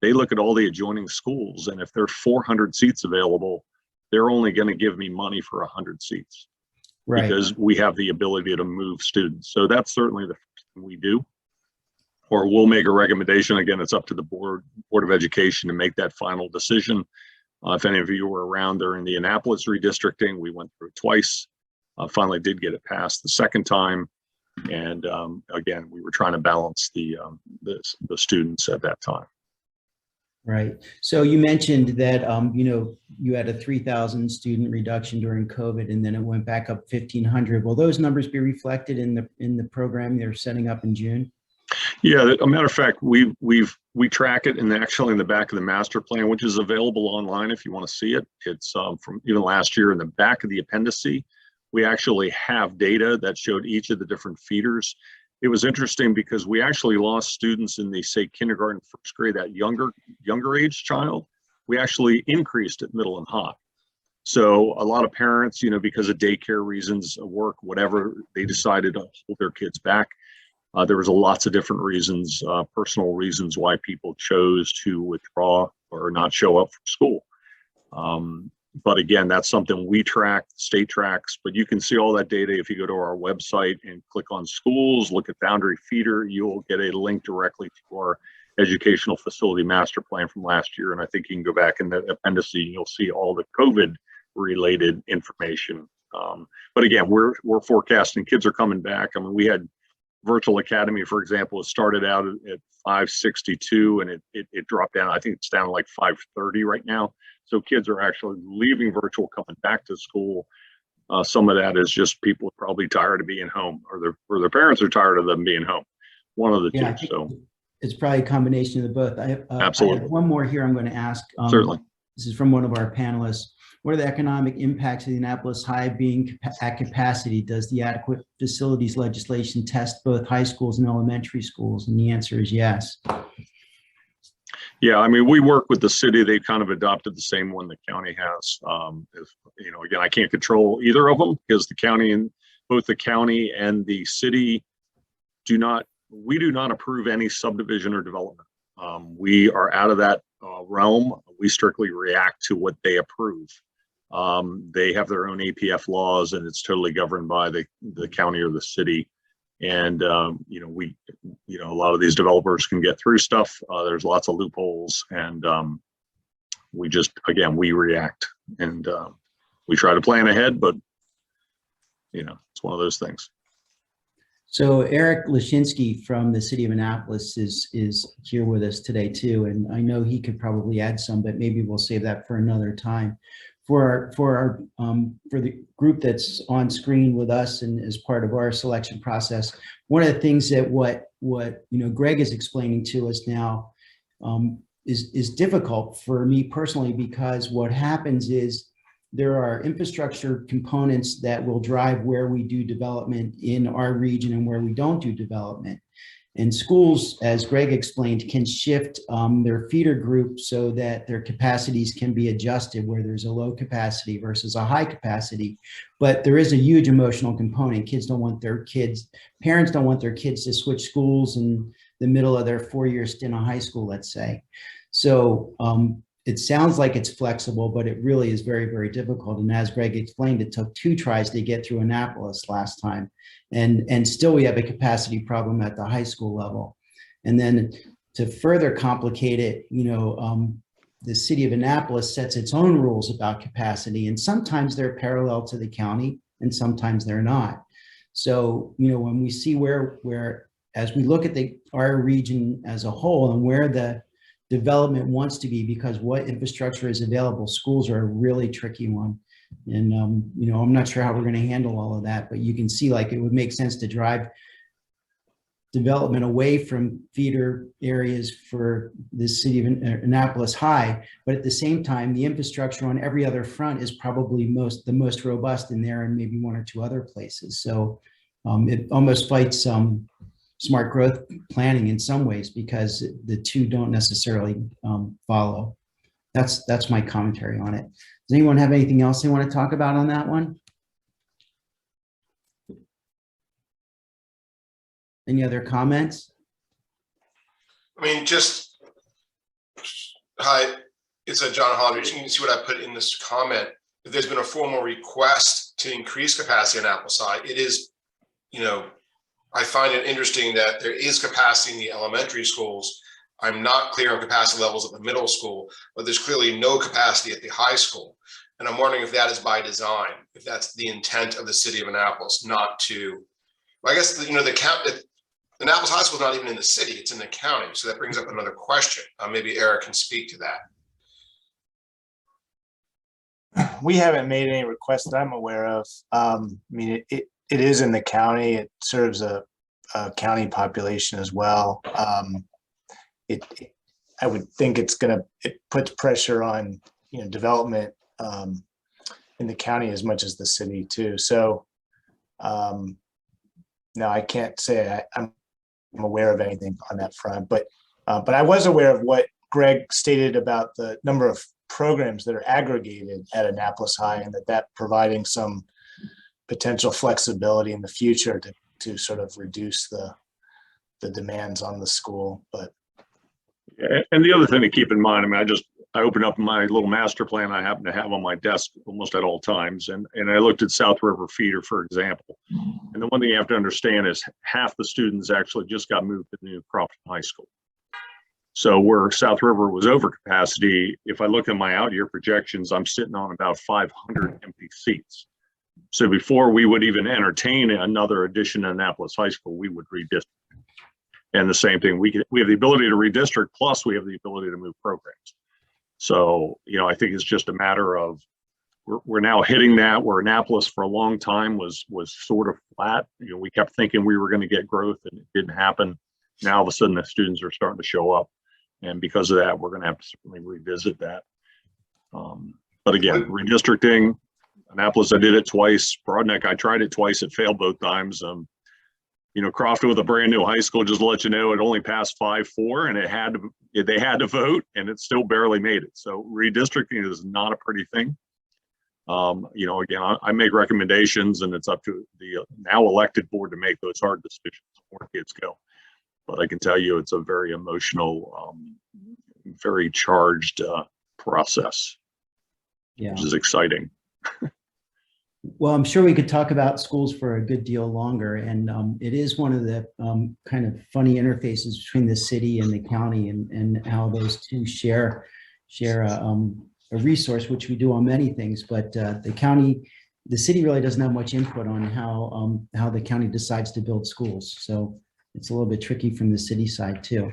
they look at all the adjoining schools, and if there are 400 seats available, they're only going to give me money for 100 seats, right? Because we have the ability to move students. So that's certainly the first thing we do. Or we'll make a recommendation. Again, it's up to the Board of Education to make that final decision. If any of you were around during the Annapolis redistricting, we went through it twice. Finally did get it passed the second time. And again, we were trying to balance the students at that time. Right. So you mentioned that, you had a 3,000 student reduction during COVID, and then it went back up 1,500. Will those numbers be reflected in the program they're setting up in June? Yeah, a matter of fact, we track it, and actually in the back of the master plan, which is available online if you want to see it. It's from even last year. In the back of the appendice, we actually have data that showed each of the different feeders. It was interesting because we actually lost students in the, say, kindergarten, first grade, that younger age child. We actually increased at middle and high. So a lot of parents, because of daycare reasons, work, whatever, they decided to hold their kids back. There was lots of different reasons, personal reasons why people chose to withdraw or not show up for school. But again, that's something we track, state tracks, but you can see all that data if you go to our website and click on schools, look at boundary feeder, you'll get a link directly to our educational facility master plan from last year. And I think you can go back in the appendice and you'll see all the COVID related information. But again, we're forecasting kids are coming back. I mean, we had Virtual Academy, for example, it started out at 562 and it dropped down. I think it's down to like 530 right now. So kids are actually leaving virtual, coming back to school. Some of that is just people are probably tired of being home, or their parents are tired of them being home. One of the Yeah, two. So it's probably a combination of the both. I Absolutely. have one more here I'm going to ask. Certainly. This is from one of our panelists. What are the economic impacts of the Annapolis High being at capacity? Does the adequate facilities legislation test both high schools and elementary schools? And the answer is yes. Yeah, I mean, we work with the city. They kind of adopted the same one the county has. Again, I can't control either of them because both the county and the city do not approve any subdivision or development. We are out of that realm. We strictly react to what they approve. They have their own APF laws, and it's totally governed by the county or the city. And a lot of these developers can get through stuff. There's lots of loopholes, and we react, and we try to plan ahead, but it's one of those things. So Eric Lashinsky from the city of Annapolis is here with us today too, and I know he could probably add some, but maybe we'll save that for another time. For the group that's on screen with us and as part of our selection process, one of the things that what Greg is explaining to us now is difficult for me personally, because what happens is there are infrastructure components that will drive where we do development in our region and where we don't do development. And schools, as Greg explained, can shift their feeder group so that their capacities can be adjusted where there's a low capacity versus a high capacity. But there is a huge emotional component. Parents don't want their kids to switch schools in the middle of their 4-year stint in high school, let's say. So it sounds like it's flexible, but it really is very, very difficult. And as Greg explained, it took 2 tries to get through Annapolis last time. And still we have a capacity problem at the high school level. And then to further complicate it, the city of Annapolis sets its own rules about capacity, and sometimes they're parallel to the county and sometimes they're not. So, when we see where as we look at our region as a whole and where the development wants to be, because what infrastructure is available, schools are a really tricky one. And, I'm not sure how we're going to handle all of that, but you can see like it would make sense to drive development away from feeder areas for the city of Annapolis High. But at the same time, the infrastructure on every other front is probably the most robust in there, and maybe 1 or 2 other places. So it almost fights smart growth planning in some ways, because the two don't necessarily follow. That's my commentary on it. Does anyone have anything else they want to talk about on that one? Any other comments? I mean, hi, it's John Hollidge. You can see what I put in this comment. If there's been a formal request to increase capacity on Apple side, it is, I find it interesting that there is capacity in the elementary schools. I'm not clear on capacity levels at the middle school, but there's clearly no capacity at the high school. And I'm wondering if that is by design, if that's the intent of the city of Annapolis, not to, well, I guess, Annapolis High School is not even in the city, it's in the county. So that brings up another question. Maybe Eric can speak to that. We haven't made any requests that I'm aware of. I mean, it is in the county. It serves a county population as well. I would think it puts pressure on development in the county as much as the city too. So no, I can't say I'm aware of anything on that front, but I was aware of what Greg stated about the number of programs that are aggregated at Annapolis High, and that providing some potential flexibility in the future to sort of reduce the demands on the school. But and the other thing to keep in mind, I mean, I opened up my little master plan I happen to have on my desk almost at all times, and I looked at South River Feeder, for example. And the one thing you have to understand is half the students actually just got moved to New Crofton High School. So where South River was over capacity, if I look at my out-year projections, I'm sitting on about 500 empty seats. So before we would even entertain another addition to Annapolis High School, we would redistrict. And the same thing, we have the ability to redistrict, plus we have the ability to move programs. So, I think it's just a matter of we're now hitting that, where Annapolis for a long time was sort of flat. We kept thinking we were going to get growth and it didn't happen. Now all of a sudden the students are starting to show up. And because of that, we're going to have to certainly revisit that. But again, redistricting, Annapolis, I did it twice. Broadneck, I tried it twice. It failed both times. Crofton with a brand new high school, just to let you know, it only passed 5-4 and they had to vote and it still barely made it. So redistricting is not a pretty thing. Again, I make recommendations and it's up to the now elected board to make those hard decisions where kids go. But I can tell you it's a very emotional, very charged process, which is exciting. Well, I'm sure we could talk about schools for a good deal longer, and it is one of the kind of funny interfaces between the city and the county, and how those two share a resource, which we do on many things. But the city really doesn't have much input on how the county decides to build schools. So it's a little bit tricky from the city side too.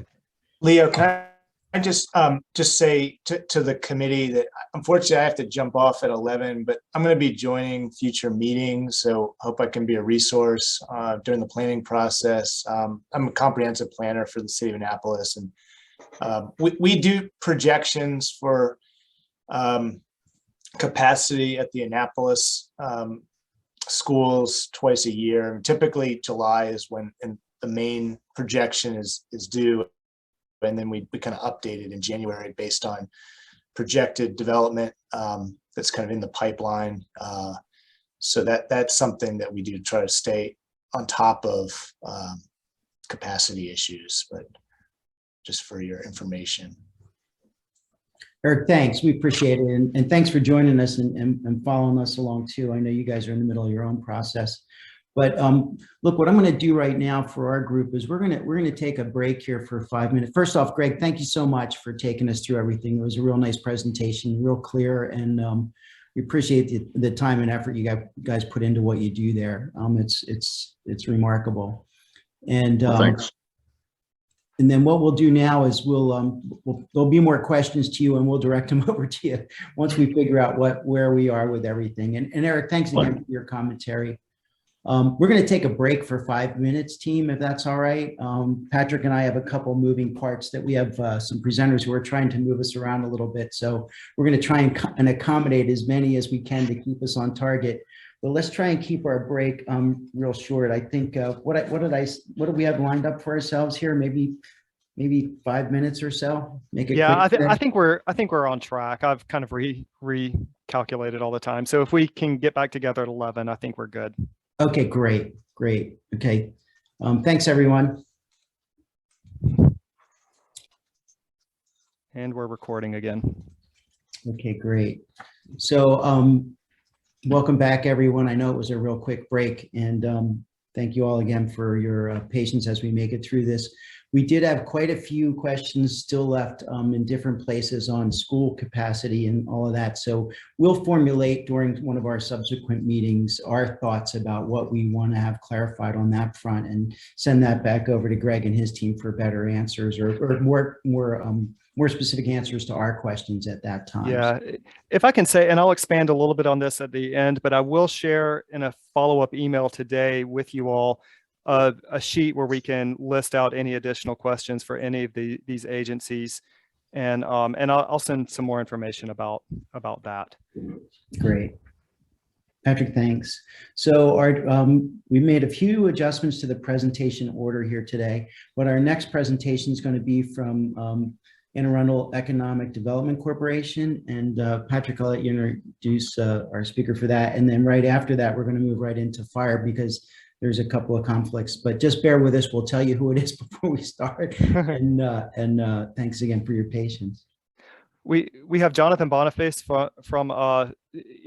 Leo, can I just say to the committee that unfortunately I have to jump off at 11, but I'm going to be joining future meetings. So hope I can be a resource during the planning process. I'm a comprehensive planner for the city of Annapolis, and we do projections for capacity at the Annapolis schools twice a year. And typically July is when the main projection is due. And then we kind of update it in January based on projected development that's kind of in the pipeline. So that's something that we do to try to stay on top of capacity issues, but just for your information. Eric, thanks. We appreciate it. And thanks for joining us and following us along too. I know you guys are in the middle of your own process. But look, what I'm going to do right now for our group is we're going to take a break here for 5 minutes. First off, Greg, thank you so much for taking us through everything. It was a real nice presentation, real clear, and we appreciate the time and effort you guys put into what you do there. It's remarkable. And Thanks. And then what we'll do now is there'll be more questions to you, and we'll direct them over to you once we figure out where we are with everything. And Eric, thanks again for your commentary. We're going to take a break for 5 minutes, team, if that's all right. Patrick and I have a couple moving parts that we have some presenters who are trying to move us around a little bit. So we're going to try and accommodate as many as we can to keep us on target. But let's try and keep our break real short. I think what do we have lined up for ourselves here? Maybe 5 minutes or so. Make it quick. I think we're on track. I've kind of recalculated all the time. So if we can get back together at 11, I think we're good. Okay, great. Okay. Thanks, everyone. And we're recording again. Okay, great. So welcome back, everyone. I know it was a real quick break, and thank you all again for your patience as we make it through this. We did have quite a few questions still left in different places on school capacity and all of that. So we'll formulate during one of our subsequent meetings our thoughts about what we want to have clarified on that front, and send that back over to Greg and his team for better answers or more specific answers to our questions at that time. Yeah, if I can say, and I'll expand a little bit on this at the end, but I will share in a follow-up email today with you all a sheet where we can list out any additional questions for any of these agencies, and I'll send some more information about that. Great. Patrick, thanks. So we made a few adjustments to the presentation order here today, but our next presentation is going to be from Arundel Economic Development Corporation. And Patrick, I'll let you introduce our speaker for that. And then right after that, we're going to move right into fire because there's a couple of conflicts, but just bear with us. We'll tell you who it is before we start. And thanks again for your patience. We have Jonathan Boniface from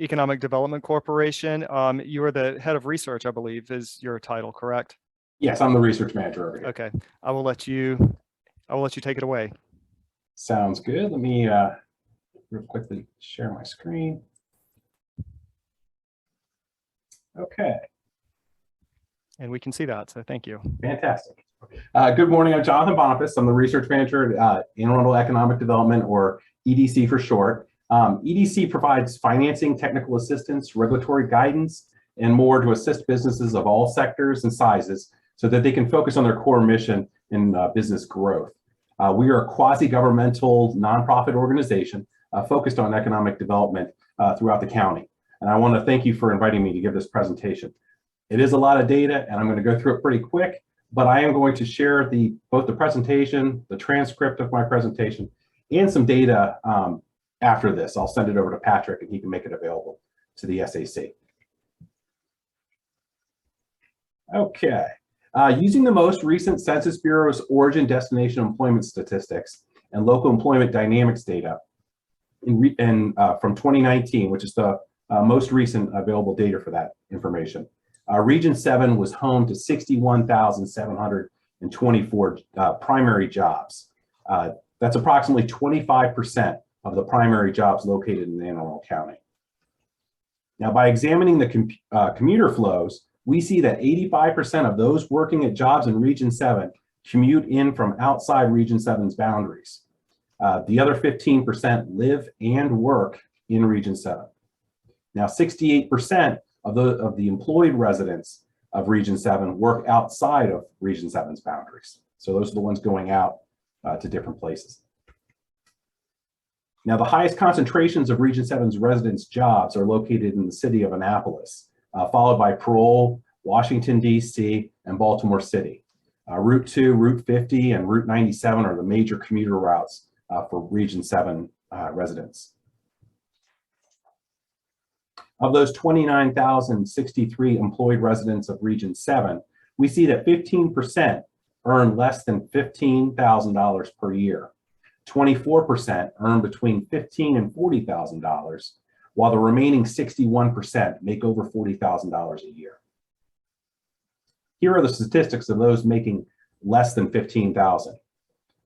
Economic Development Corporation. You are the head of research, I believe, is your title, correct? Yes, I'm the research manager over here. Okay, I will let you take it away. Sounds good. Let me real quickly share my screen. Okay, And we can see that, so thank you. fantastic. Good morning, I'm Jonathan Boniface. I'm the research manager at Arundel Economic Development, or EDC for short. EDC provides financing, technical assistance, regulatory guidance, and more to assist businesses of all sectors and sizes so that they can focus on their core mission in business growth. We are a quasi-governmental nonprofit organization focused on economic development throughout the county. And I want to thank you for inviting me to give this presentation. It is a lot of data, and I'm going to go through it pretty quick, but I am going to share both the presentation, the transcript of my presentation, and some data after this. I'll send it over to Patrick, and he can make it available to the SAC. Okay. Using the most recent Census Bureau's origin destination employment statistics and local employment dynamics data from 2019, which is the most recent available data for that information. Region 7 was home to 61,724 primary jobs. That's approximately 25% of the primary jobs located in Anne Arundel County. Now, by examining the commuter flows, we see that 85% of those working at jobs in Region 7 commute in from outside Region 7's boundaries. The other 15% live and work in Region 7. Now, 68% of the employed residents of Region 7 work outside of Region 7's boundaries. So those are the ones going out to different places. Now, the highest concentrations of Region 7's residents' jobs are located in the city of Annapolis, followed by Parole, Washington, D.C., and Baltimore City. Route 2, Route 50, and Route 97 are the major commuter routes for Region 7 residents. Of those 29,063 employed residents of Region 7, we see that 15% earn less than $15,000 per year. 24% earn between $15,000 and $40,000, while the remaining 61% make over $40,000 a year. Here are the statistics of those making less than $15,000.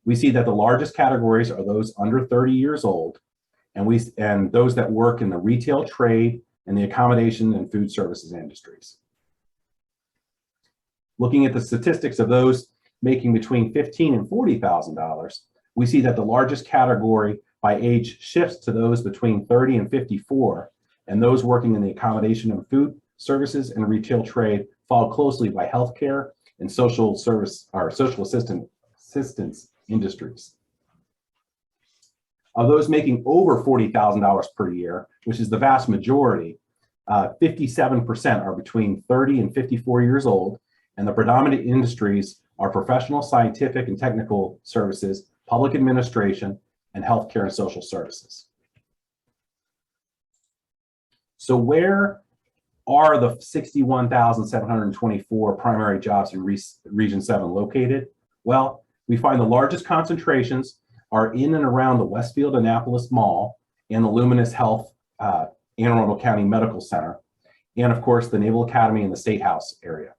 We see that the largest categories are those under 30 years old, and those that work in the retail trade and the accommodation and food services industries. Looking at the statistics of those making between $15,000 and $40,000, we see that the largest category by age shifts to those between 30 and 54, and those working in the accommodation and food services and retail trade followed closely by healthcare and social assistance industries. Of those making over $40,000 per year, which is the vast majority, 57% are between 30 and 54 years old, and the predominant industries are professional, scientific, and technical services, public administration, and healthcare and social services. So where are the 61,724 primary jobs in Region 7 located? Well, we find the largest concentrations are in and around the Westfield Annapolis Mall and the Luminous Health Anne Arundel County Medical Center, and of course the Naval Academy and the State House area.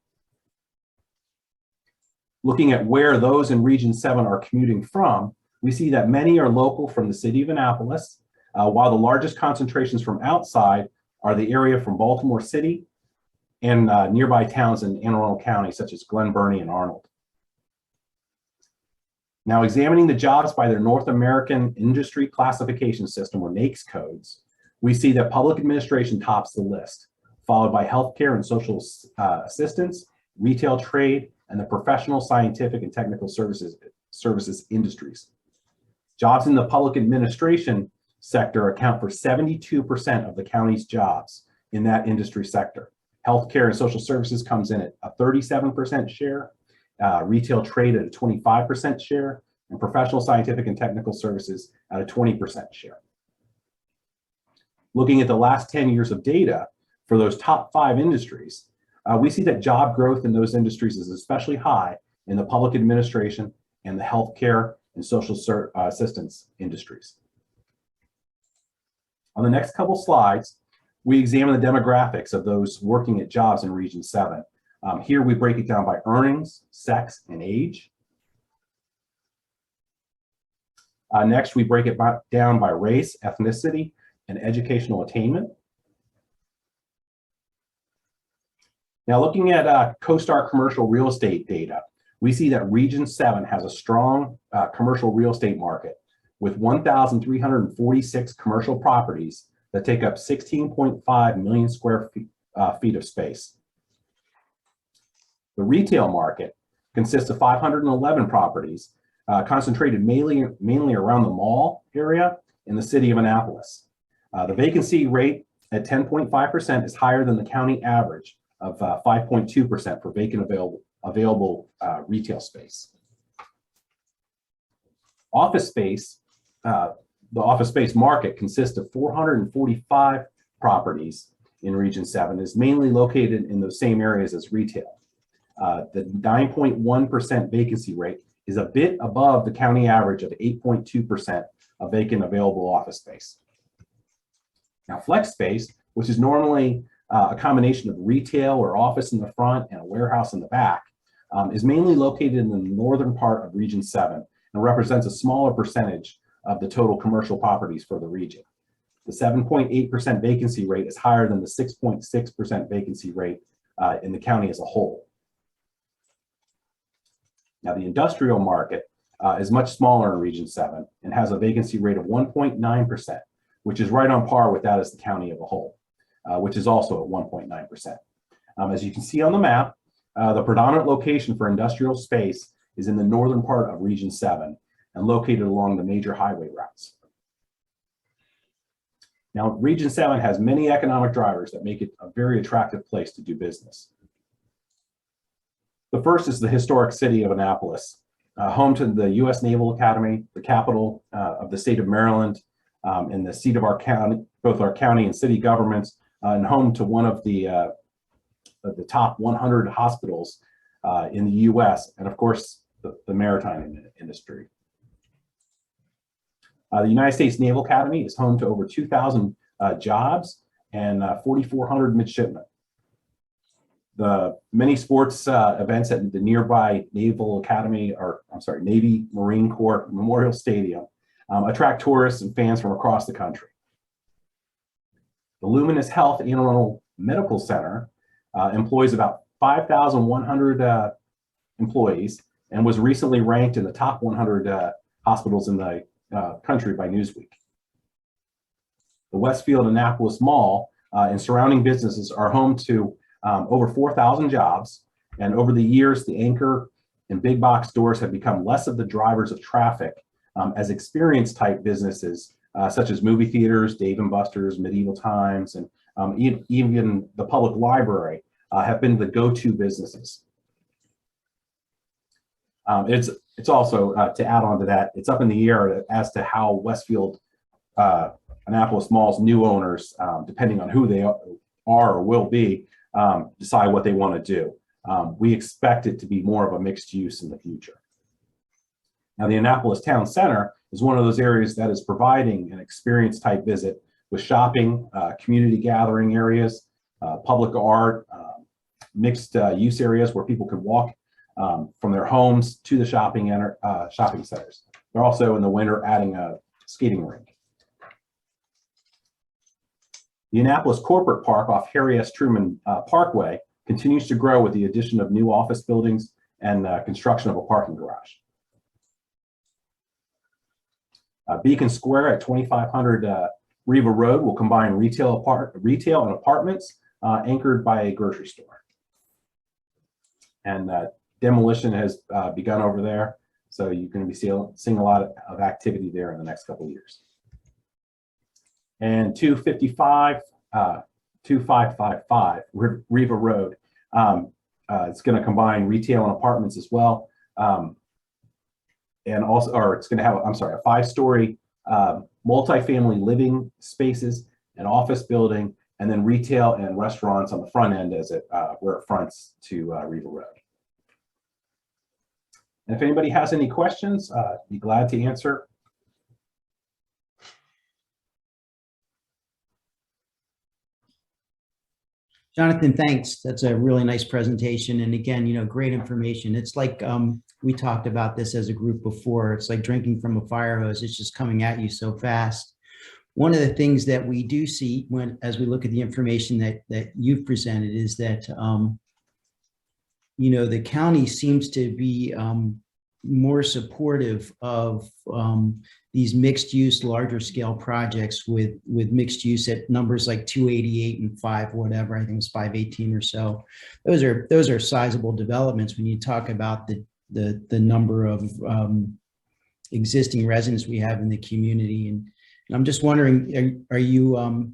Looking at where those in Region 7 are commuting from, we see that many are local from the city of Annapolis, while the largest concentrations from outside are the area from Baltimore City and nearby towns in Anne Arundel County, such as Glen Burnie and Arnold. Now, examining the jobs by their North American Industry Classification System, or NAICS codes, we see that public administration tops the list, followed by healthcare and social assistance, retail trade, and the professional, scientific, and technical services industries. Jobs in the public administration sector account for 72% of the county's jobs in that industry sector. Healthcare and social services comes in at a 37% share, retail trade at a 25% share, and professional, scientific, and technical services at a 20% share. Looking at the last 10 years of data for those top 5 industries, we see that job growth in those industries is especially high in the public administration and the healthcare and social assistance industries. On the next couple slides, we examine the demographics of those working at jobs in Region 7. Here we break it down by earnings, sex, and age. Next, we break it down by race, ethnicity, and educational attainment. Now, looking at CoStar commercial real estate data, we see that Region 7 has a strong commercial real estate market with 1,346 commercial properties that take up 16.5 million square feet of space. The retail market consists of 511 properties concentrated mainly around the mall area in the city of Annapolis. The vacancy rate at 10.5% is higher than the county average of 5.2% for vacant available retail space. Office space, the office space market consists of 445 properties in Region 7, is mainly located in those same areas as retail. The 9.1% vacancy rate is a bit above the county average of 8.2% of vacant available office space. Now, flex space, which is normally a combination of retail or office in the front and a warehouse in the back, is mainly located in the northern part of Region 7 and represents a smaller percentage of the total commercial properties for the region. The 7.8% vacancy rate is higher than the 6.6% vacancy rate in the county as a whole. Now, the industrial market is much smaller in Region 7 and has a vacancy rate of 1.9%, which is right on par with that as the county of a whole, which is also at 1.9%. As you can see on the map, the predominant location for industrial space is in the northern part of Region 7 and located along the major highway routes. Now, Region 7 has many economic drivers that make it a very attractive place to do business. The first is the historic city of Annapolis, home to the U.S. Naval Academy, the capital of the state of Maryland, and the seat of our county, both our county and city governments, and home to one of the top 100 hospitals in the U.S., and of course, the maritime industry. The United States Naval Academy is home to over 2,000 jobs and 4,400 midshipmen. The many sports events at the nearby Naval Academy, or I'm sorry, Navy Marine Corps Memorial Stadium attract tourists and fans from across the country. The Luminous Health Anne Arundel Medical Center employs about 5,100 employees and was recently ranked in the top 100 hospitals in the country by Newsweek. The Westfield Annapolis Mall and surrounding businesses are home to over 4,000 jobs, and over the years, the anchor and big box stores have become less of the drivers of traffic as experience type businesses such as movie theaters, Dave & Buster's, Medieval Times, and even the public library have been the go-to businesses. It's also, to add on to that, it's up in the air as to how Westfield Annapolis Mall's new owners, depending on who they are or will be, decide what they want to do. We expect it to be more of a mixed use in the future. Now, the Annapolis Town Center is one of those areas that is providing an experience type visit with shopping, community gathering areas, public art, mixed use areas where people can walk from their homes to the shopping centers. They're also in the winter adding a skating rink. The Annapolis Corporate Park off Harry S. Truman Parkway continues to grow with the addition of new office buildings and construction of a parking garage. Beacon Square at 2500 Riva Road will combine retail and apartments anchored by a grocery store. And demolition has begun over there, so you're going to be seeing a lot of activity there in the next couple of years. And 2555 Riva Road, it's going to combine retail and apartments as well. And also, or it's going to have, a 5-story multifamily living spaces, an office building, and then retail and restaurants on the front end as where it fronts to Riva Road. And if anybody has any questions, I'd be glad to answer. Jonathan, thanks. That's a really nice presentation. And again, great information. It's like we talked about this as a group before. It's like drinking from a fire hose. It's just coming at you so fast. One of the things that we do see as we look at the information that you've presented is that the county seems to be more supportive of these mixed use, larger scale projects with mixed use at numbers like 288 and 5, whatever, I think it's 518 or so. Those are sizable developments when you talk about the number of existing residents we have in the community. And I'm just wondering, are you,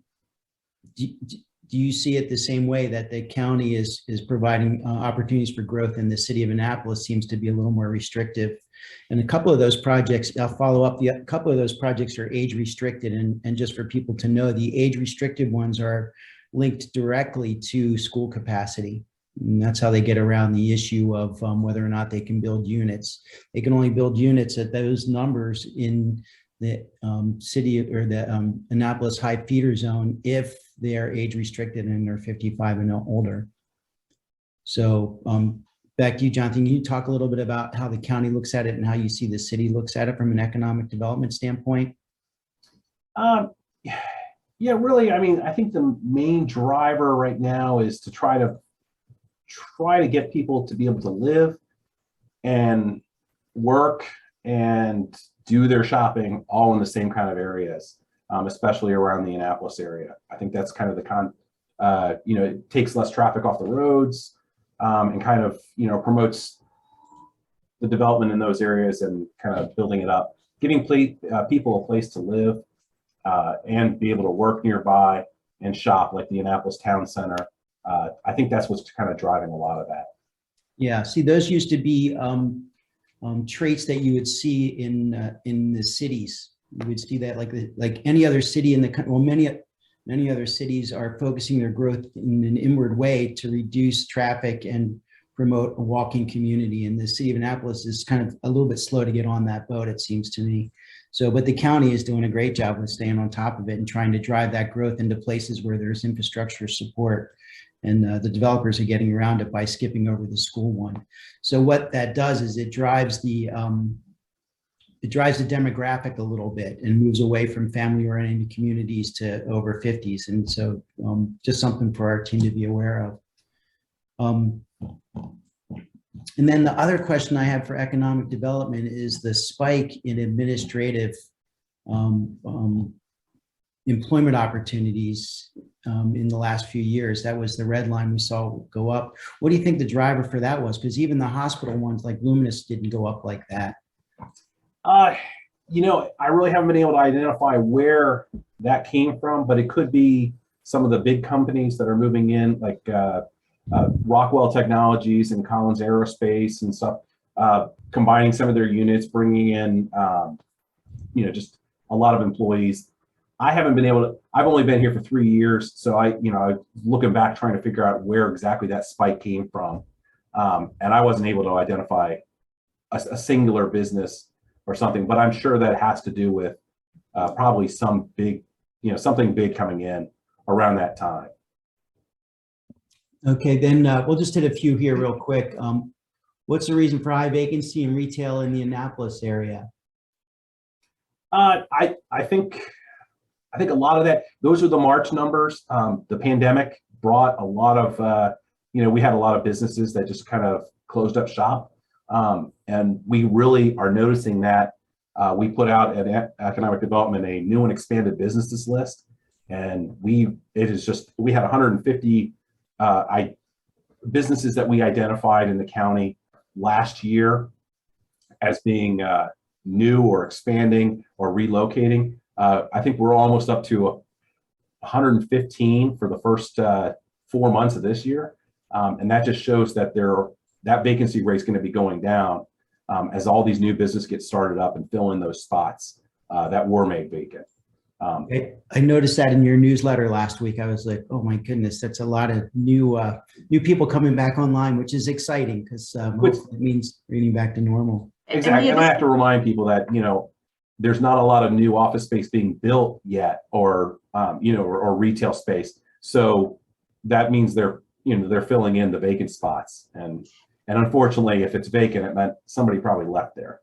do you see it the same way, that the county is providing opportunities for growth, and the city of Annapolis seems to be a little more restrictive? And a couple of those projects, I'll follow up, a couple of those projects are age restricted. And just for people to know, the age restricted ones are linked directly to school capacity. And that's how they get around the issue of whether or not they can build units. They can only build units at those numbers in the city or the Annapolis high feeder zone if they are age restricted and they're 55 and older. So back to you, Jonathan. Can you talk a little bit about how the county looks at it and how you see the city looks at it from an economic development standpoint? Yeah, really. I mean, I think the main driver right now is to try to get people to be able to live and work and do their shopping all in the same kind of areas, especially around the Annapolis area. I think that's kind of it takes less traffic off the roads and kind of, promotes the development in those areas and kind of building it up, giving people a place to live and be able to work nearby and shop, like the Annapolis Town Center. I think that's what's kind of driving a lot of that. Yeah, see, those used to be traits that you would see in the cities. You would see that like any other city in the country. Well, many other cities are focusing their growth in an inward way to reduce traffic and promote a walking community. And the city of Annapolis is kind of a little bit slow to get on that boat, it seems to me. So, but the county is doing a great job of staying on top of it and trying to drive that growth into places where there's infrastructure support. And the developers are getting around it by skipping over the school one. So what that does is it drives the demographic a little bit and moves away from family-oriented communities to over 50s. And so just something for our team to be aware of. And then the other question I have for economic development is the spike in administrative employment opportunities in the last few years. That was the red line we saw go up. What do you think the driver for that was? Because even the hospital ones like Luminous didn't go up like that. I really haven't been able to identify where that came from, but it could be some of the big companies that are moving in, like Rockwell Technologies and Collins Aerospace and stuff, combining some of their units, bringing in, just a lot of employees. I haven't been able to, I've only been here for 3 years. So I was looking back, trying to figure out where exactly that spike came from. And I wasn't able to identify a singular business or something, but I'm sure that has to do with probably some big, something big coming in around that time. Okay, then we'll just hit a few here real quick. What's the reason for high vacancy in retail in the Annapolis area? I think a lot of that, those are the March numbers. The pandemic brought a lot of, we had a lot of businesses that just kind of closed up shop. And we really are noticing that. We put out at Economic Development a new and expanded businesses list. And we had 150 businesses that we identified in the county last year as being new or expanding or relocating. I think we're almost up to 115 for the first 4 months of this year. And that just shows that that vacancy rate is going to be going down as all these new businesses get started up and fill in those spots that were made vacant. I noticed that in your newsletter last week. I was like, oh my goodness, that's a lot of new people coming back online, which is exciting because it means reading back to normal. Exactly. And I have to remind people that, there's not a lot of new office space being built yet or retail space. So that means they're filling in the vacant spots. And unfortunately, if it's vacant, it meant somebody probably left there.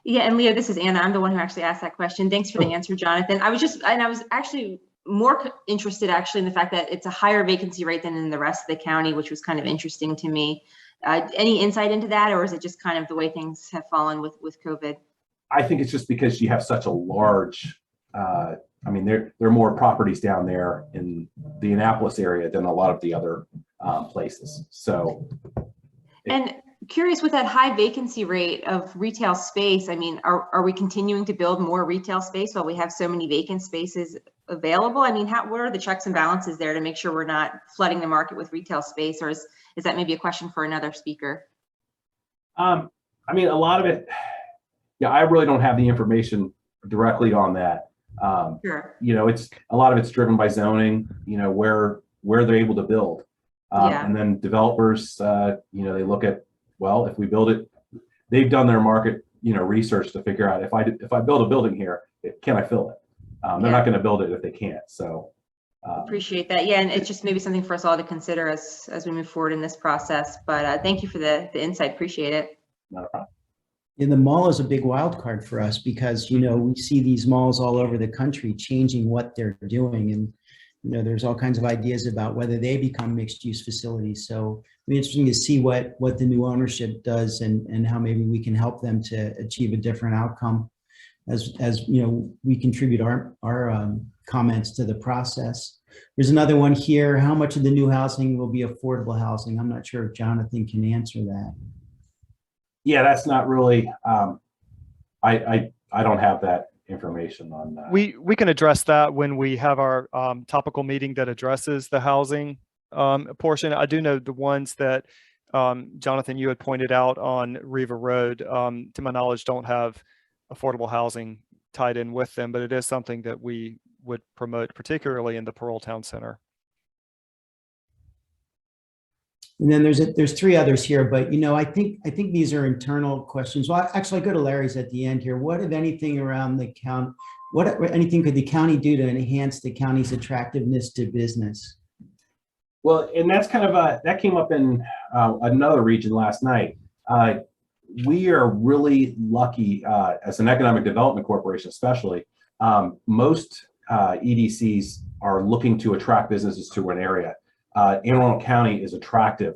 Yeah, and Leo, this is Anna. I'm the one who actually asked that question. Thanks for the answer, Jonathan. I was actually more interested actually in the fact that it's a higher vacancy rate than in the rest of the county, which was kind of interesting to me. Any insight into that, or is it just kind of the way things have fallen with COVID? I think it's just because you have such a large, I mean, there are more properties down there in the Annapolis area than a lot of the other places. So. And curious, with that high vacancy rate of retail space, I mean, are we continuing to build more retail space while we have so many vacant spaces available? I mean, what are the checks and balances there to make sure we're not flooding the market with retail space, or is that maybe a question for another speaker? I mean, a lot of it, yeah, I really don't have the information directly on that. Sure. You know, a lot of it's driven by zoning, you know, where they're able to build. Yeah. And then developers, you know, they look at, well, if we build it, they've done their market, you know, research to figure out if I build a building here, can I fill it? They're not going to build it if they can't. So appreciate that. Yeah, and it's just maybe something for us all to consider as we move forward in this process. But thank you for the insight. Appreciate it. Not a problem. And the mall is a big wild card for us because, you know, we see these malls all over the country changing what they're doing. And, you know, there's all kinds of ideas about whether they become mixed use facilities. So it'll be interesting to see what the new ownership does and how maybe we can help them to achieve a different outcome as you know, we contribute our comments to the process. There's another one here. How much of the new housing will be affordable housing? I'm not sure if Jonathan can answer that. Yeah, that's not really, I don't have that information on that. We can address that when we have our topical meeting that addresses the housing portion. I do know the ones that Jonathan, you had pointed out on Riva Road, to my knowledge, don't have affordable housing tied in with them, but it is something that we would promote, particularly in the Pearl Town Center. And then there's three others here, but you know, I think these are internal questions. Well, actually, I go to Larry's at the end here. What, if anything, around the county? What anything could the county do to enhance the county's attractiveness to business? Well, and that's kind of that came up in another region last night. We are really lucky as an economic development corporation, especially. Most EDCs are looking to attract businesses to an area. Anne Arundel County is attractive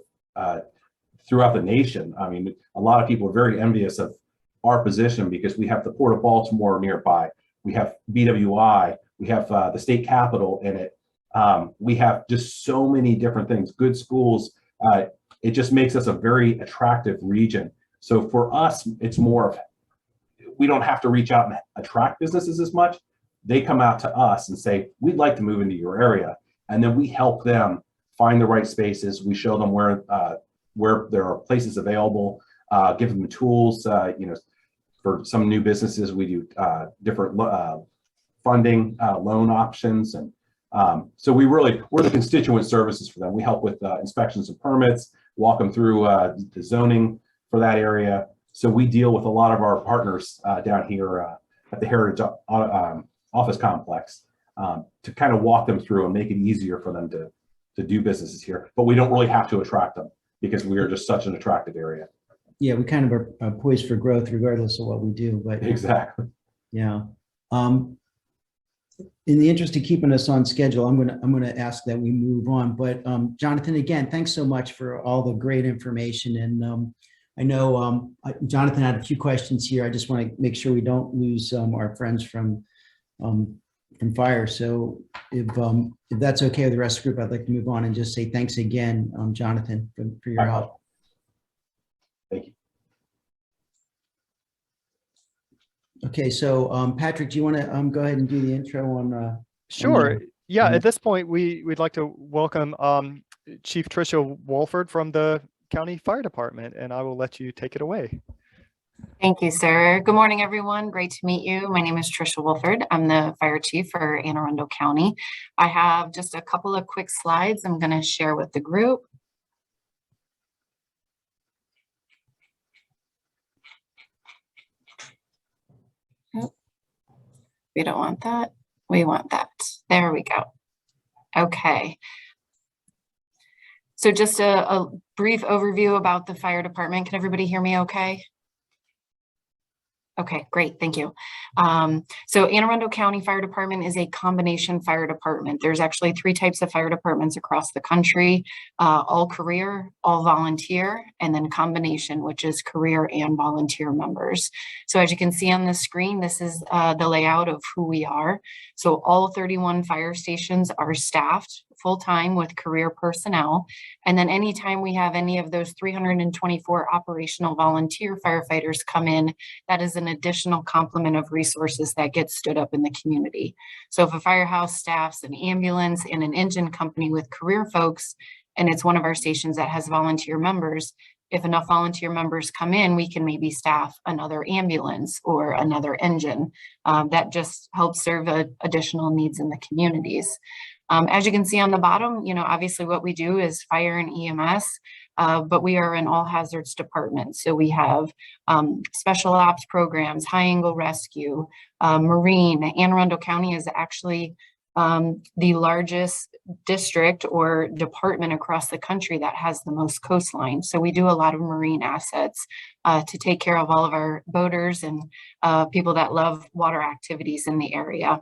throughout the nation. I mean, a lot of people are very envious of our position because we have the Port of Baltimore nearby. We have BWI. We have the state capitol in it. We have just so many different things, good schools. It just makes us a very attractive region. So for us, it's more of, we don't have to reach out and attract businesses as much. They come out to us and say, we'd like to move into your area. And then we help them find the right spaces. We show them where there are places available, give them the tools. You know, for some new businesses, we do different funding, loan options. And so we're the constituent services for them. We help with inspections and permits, walk them through the zoning for that area. So we deal with a lot of our partners down here at the Heritage Office Complex to kind of walk them through and make it easier for them to do businesses here. But we don't really have to attract them because we are just such an attractive area. Yeah, we kind of are poised for growth regardless of what we do. But exactly. Yeah. In the interest of keeping us on schedule, I'm gonna ask that we move on. But Jonathan, again, thanks so much for all the great information. And I know Jonathan had a few questions here. I just want to make sure we don't lose our friends from fire. So if that's okay with the rest of the group, I'd like to move on and just say thanks again, Jonathan, for your help. Thank you. Okay, so Patrick, do you want to go ahead and do the intro on? Sure. Yeah. At this point, we'd like to welcome Chief Tricia Wolford from the County Fire Department, and I will let you take it away. Thank you, sir. Good morning, everyone. Great to meet you. My name is Tricia Wolford. I'm the fire chief for Anne Arundel County. I have just a couple of quick slides I'm going to share with the group. We don't want that. We want that. There we go. Okay. So just a brief overview about the fire department. Can everybody hear me okay? Okay, great. Thank you. So Anne Arundel County Fire Department is a combination fire department. There's actually 3 types of fire departments across the country, all career, all volunteer, and then combination, which is career and volunteer members. So as you can see on the screen, this is the layout of who we are. So all 31 fire stations are staffed full-time with career personnel. And then anytime we have any of those 324 operational volunteer firefighters come in, that is an additional complement of resources that gets stood up in the community. So if a firehouse staffs an ambulance and an engine company with career folks, and it's one of our stations that has volunteer members, if enough volunteer members come in, we can maybe staff another ambulance or another engine. That just helps serve additional needs in the communities. As you can see on the bottom, obviously what we do is fire and EMS, but we are an all hazards department. So we have special ops programs, high angle rescue, marine. Anne Arundel County is actually the largest district or department across the country that has the most coastline. So we do a lot of marine assets to take care of all of our boaters and people that love water activities in the area.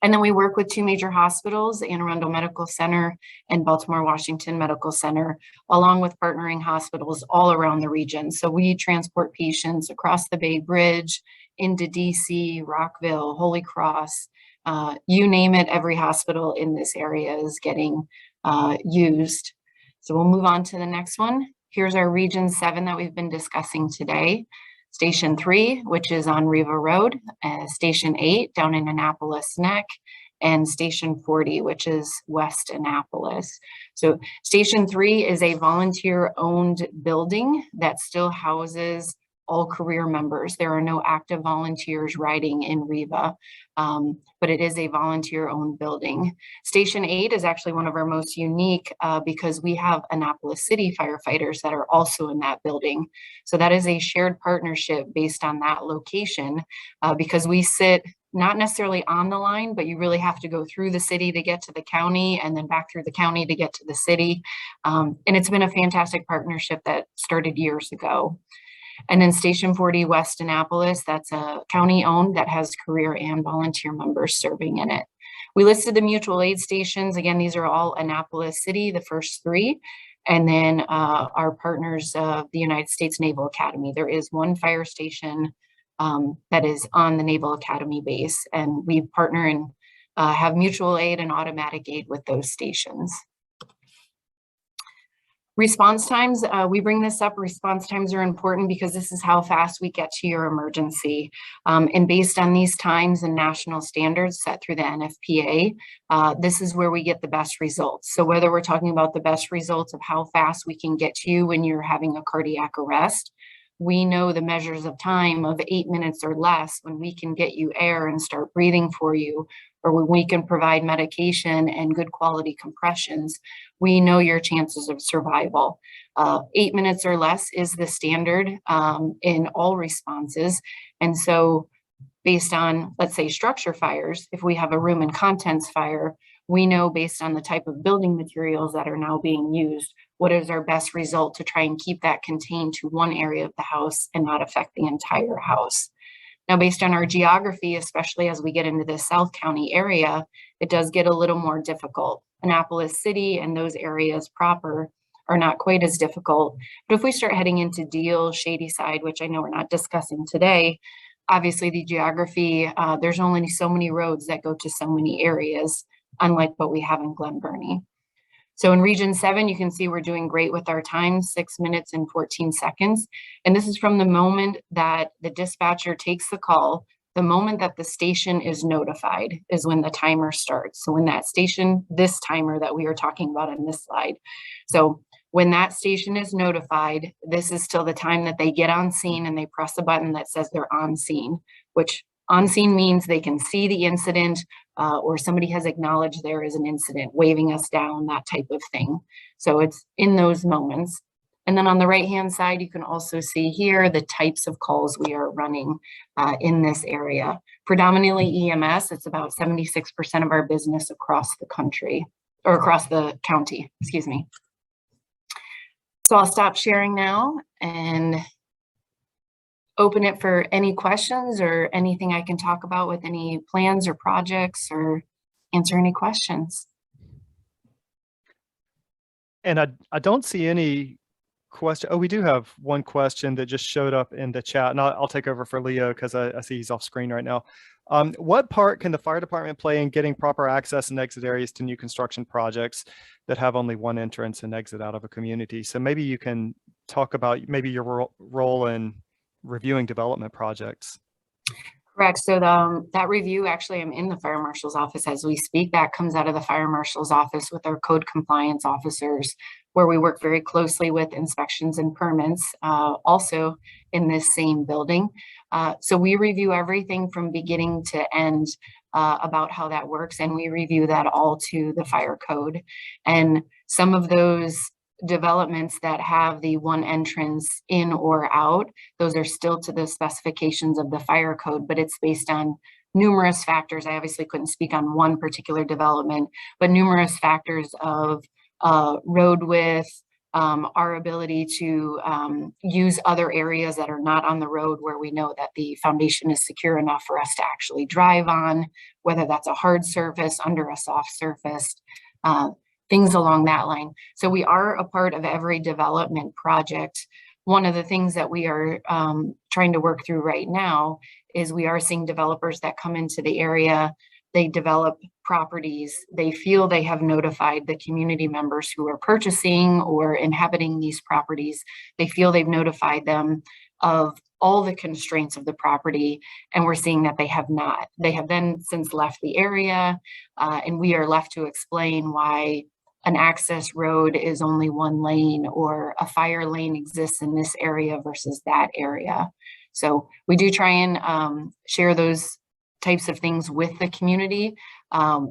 And then we work with 2 major hospitals, Anne Arundel Medical Center and Baltimore Washington Medical Center, along with partnering hospitals all around the region. So we transport patients across the Bay Bridge, into DC, Rockville, Holy Cross, you name it, every hospital in this area is getting used. So we'll move on to the next one. Here's our Region 7 that we've been discussing today. Station 3, which is on Riva Road, Station 8 down in Annapolis Neck, and Station 40, which is West Annapolis. So Station 3 is a volunteer-owned building that still houses all career members. There are no active volunteers riding in Riva, but it is a volunteer-owned building. Station 8 is actually one of our most unique because we have Annapolis City firefighters that are also in that building. So that is a shared partnership based on that location because we sit not necessarily on the line, but you really have to go through the city to get to the county and then back through the county to get to the city. And it's been a fantastic partnership that started years ago. And then Station 40 West Annapolis, that's a county owned that has career and volunteer members serving in it. We listed the mutual aid stations. Again, these are all Annapolis City, the first 3. And then our partners of the United States Naval Academy. There is one fire station that is on the Naval Academy base, and we partner and have mutual aid and automatic aid with those stations. Response times, we bring this up. Response times are important because this is how fast we get to your emergency. And based on these times and national standards set through the NFPA, this is where we get the best results. So whether we're talking about the best results of how fast we can get to you when you're having a cardiac arrest, we know the measures of time of 8 minutes or less when we can get you air and start breathing for you, or when we can provide medication and good quality compressions, we know your chances of survival. 8 minutes or less is the standard in all responses. And so based on, let's say, structure fires, if we have a room and contents fire, we know based on the type of building materials that are now being used, what is our best result to try and keep that contained to one area of the house and not affect the entire house. Now, based on our geography, especially as we get into the South County area, it does get a little more difficult. Annapolis City and those areas proper are not quite as difficult. But if we start heading into Deal, Shadyside, which I know we're not discussing today, obviously the geography, there's only so many roads that go to so many areas, unlike what we have in Glen Burnie. So in Region 7, you can see we're doing great with our time, 6 minutes and 14 seconds. And this is from the moment that the dispatcher takes the call, the moment that the station is notified is when the timer starts. So when that station, this timer that we are talking about in this slide. So when that station is notified, this is till the time that they get on scene and they press a button that says they're on scene, which on scene means they can see the incident or somebody has acknowledged there is an incident, waving us down, that type of thing. So it's in those moments. And then on the right-hand side, you can also see here the types of calls we are running in this area. Predominantly EMS, it's about 76% of our business across the country, or across the county, excuse me. So I'll stop sharing now and open it for any questions or anything I can talk about with any plans or projects or answer any questions. And I don't see any question. Oh, we do have one question that just showed up in the chat, and I'll take over for Leo because I see he's off screen right now. What part can the fire department play in getting proper access and exit areas to new construction projects that have only one entrance and exit out of a community? So maybe you can talk about maybe your role in reviewing development projects. Correct. So that review, actually, I'm in the fire marshal's office as we speak. That comes out of the fire marshal's office with our code compliance officers, where we work very closely with inspections and permits, also in this same building. So we review everything from beginning to end about how that works, and we review that all to the fire code. And some of those developments that have the one entrance in or out, those are still to the specifications of the fire code, but it's based on numerous factors. I obviously couldn't speak on one particular development, but numerous factors of road width, our ability to use other areas that are not on the road where we know that the foundation is secure enough for us to actually drive on, whether that's a hard surface, under a soft surface, things along that line. So we are a part of every development project. One of the things that we are trying to work through right now is we are seeing developers that come into the area, they develop properties, they feel they have notified the community members who are purchasing or inhabiting these properties, they feel they've notified them of all the constraints of the property, and we're seeing that they have not. They have then since left the area, and we are left to explain why an access road is only one lane or a fire lane exists in this area versus that area. So we do try and share those types of things with the community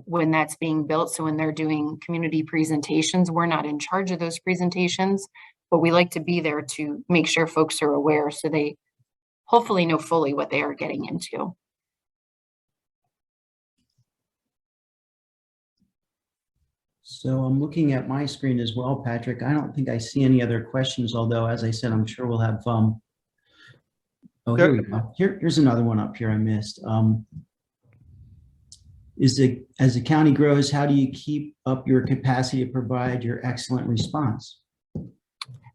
when that's being built. So when they're doing community presentations, we're not in charge of those presentations, but we like to be there to make sure folks are aware so they hopefully know fully what they are getting into. So I'm looking at my screen as well, Patrick. I don't think I see any other questions, although, as I said, I'm sure we'll have, oh, here we go. Here's another one up here I missed. As the county grows, how do you keep up your capacity to provide your excellent response?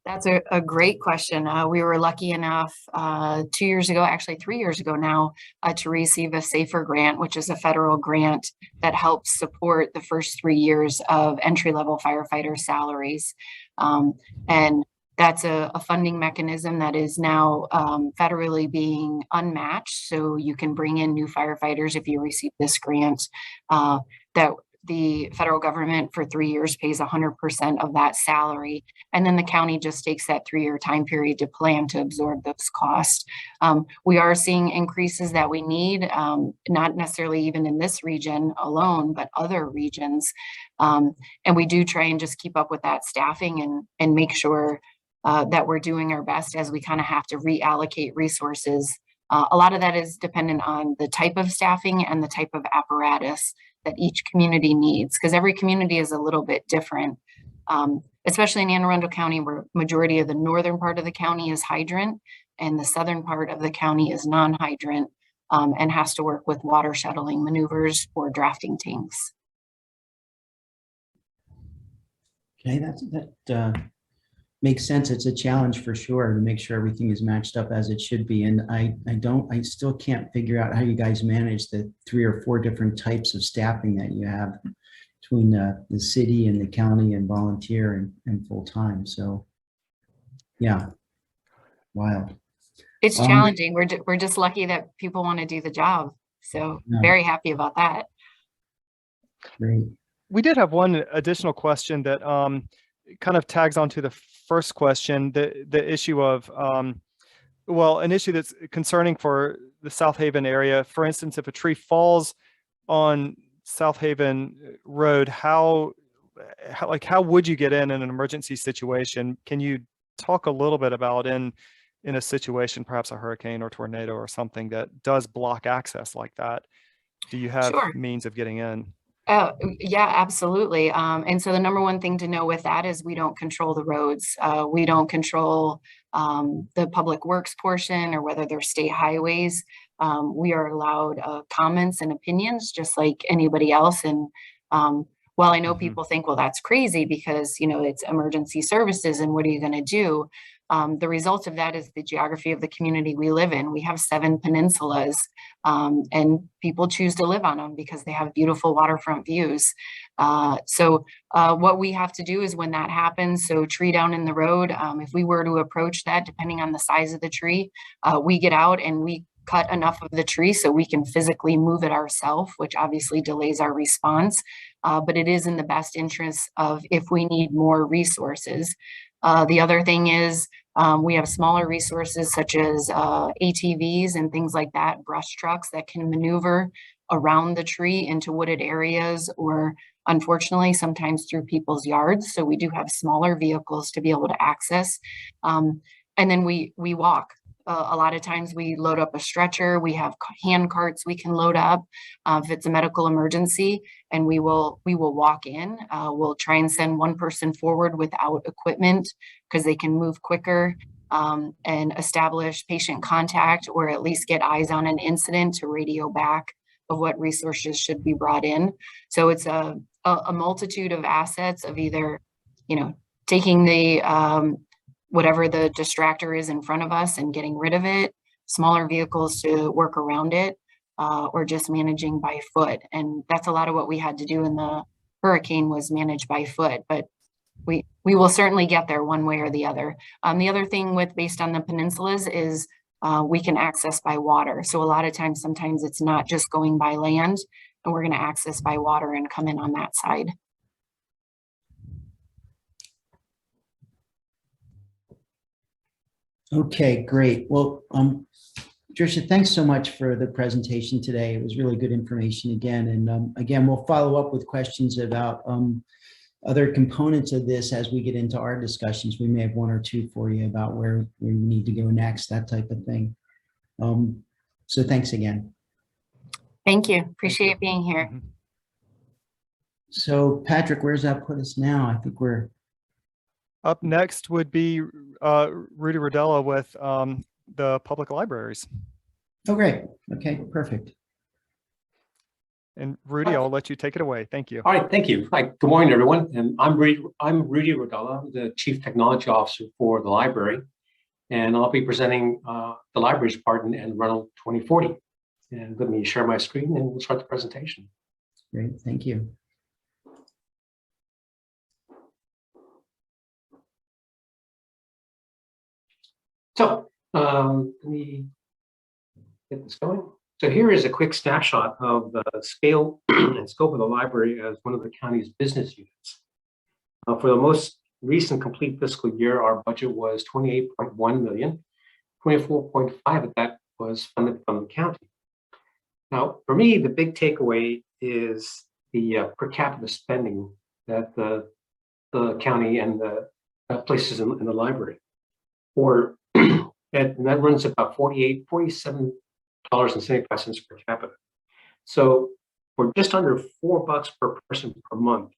That's a great question. We were lucky enough 2 years ago, actually 3 years ago now, to receive a SAFER grant, which is a federal grant that helps support the first 3 years of entry-level firefighter salaries. And that's a funding mechanism that is now federally being unmatched. So you can bring in new firefighters if you receive this grant. That the federal government for 3 years pays 100% of that salary. And then the county just takes that 3-year time period to plan to absorb those costs. We are seeing increases that we need, not necessarily even in this region alone, but other regions. And we do try and just keep up with that staffing and make sure that we're doing our best as we kind of have to reallocate resources. A lot of that is dependent on the type of staffing and the type of apparatus that each community needs, because every community is a little bit different, especially in Anne Arundel County, where majority of the northern part of the county is hydrant and the southern part of the county is non-hydrant, and has to work with water shuttling maneuvers or drafting tanks. Okay, that makes sense. It's a challenge for sure to make sure everything is matched up as it should be. And I still can't figure out how you guys manage the 3 or 4 different types of staffing that you have between the city and the county and volunteer and full-time. So yeah, wild. It's challenging. We're just lucky that people want to do the job. So very happy about that. Great. We did have one additional question that kind of tags onto the first question, the issue of, well, an issue that's concerning for the South Haven area. For instance, if a tree falls on South Haven Road, how would you get in an emergency situation? Can you talk a little bit about in a situation, perhaps a hurricane or tornado or something that does block access like that? Do you have means of getting in? Oh, yeah, absolutely. And so the number one thing to know with that is we don't control the roads. We don't control the public works portion or whether they're state highways. We are allowed comments and opinions just like anybody else. And while I know people think, well, that's crazy because, you know, it's emergency services and what are you going to do? The result of that is the geography of the community we live in. We have 7 peninsulas and people choose to live on them because they have beautiful waterfront views. So what we have to do is when that happens, so tree down in the road, if we were to approach that, depending on the size of the tree, we get out and we cut enough of the tree so we can physically move it ourselves, which obviously delays our response. But it is in the best interest of if we need more resources. The other thing is we have smaller resources such as ATVs and things like that, brush trucks that can maneuver around the tree into wooded areas or unfortunately sometimes through people's yards. So we do have smaller vehicles to be able to access. And then we walk. A lot of times we load up a stretcher, we have hand carts we can load up if it's a medical emergency, and we will walk in. We'll try and send one person forward without equipment because they can move quicker and establish patient contact or at least get eyes on an incident to radio back of what resources should be brought in. So it's a multitude of assets of either, you know, taking the whatever the distractor is in front of us and getting rid of it, smaller vehicles to work around it, or just managing by foot. And that's a lot of what we had to do in the hurricane was manage by foot, but we will certainly get there one way or the other. The other thing with based on the peninsulas is we can access by water. So a lot of times, sometimes it's not just going by land and we're gonna access by water and come in on that side. Okay, great. Well, Tricia, thanks so much for the presentation today. It was really good information again. And again, we'll follow up with questions about other components of this as we get into our discussions. We may have 1 or 2 for you about where we need to go next, that type of thing. So thanks again. Thank you. Appreciate being here. So Patrick, where's that put us now? I think we're Up next would be Rudy Rodella with the public libraries. Oh, great. Okay, perfect. And Rudy, I'll let you take it away. Thank you. All right, thank you. Hi, good morning, everyone. And I'm Rudy Rodella, the Chief Technology Officer for the library. And I'll be presenting the library's part in Arundel 2040. And let me share my screen and we'll start the presentation. Great, thank you. So let me get this going. So here is a quick snapshot of the scale and scope of the library as one of the county's business units. For the most recent complete fiscal year, our budget was $28.1 million. 24.5 of that was funded from the county. Now, for me, the big takeaway is the per capita spending that the county and the places in the library. And that runs about $47.75 per capita. So for just under $4 per person per month,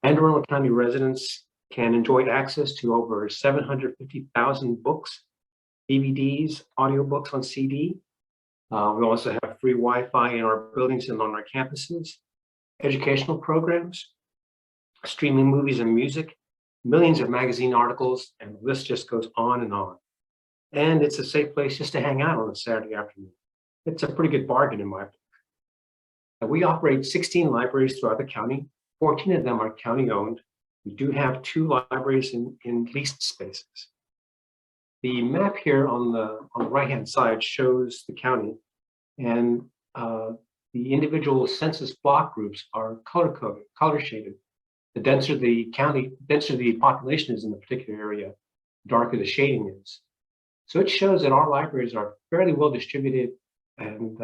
Arundel County residents can enjoy access to over 750,000 books, DVDs, audiobooks on CD. We also have free Wi-Fi in our buildings and on our campuses, educational programs, streaming movies and music, millions of magazine articles, and the list just goes on and on. And it's a safe place just to hang out on a Saturday afternoon. It's a pretty good bargain in my book. We operate 16 libraries throughout the county. 14 of them are county owned. We do have 2 libraries in leased spaces. The map here on the right-hand side shows the county, and the individual census block groups are color-coded, color-shaded. The denser the population is in the particular area, the darker the shading is. So it shows that our libraries are fairly well distributed and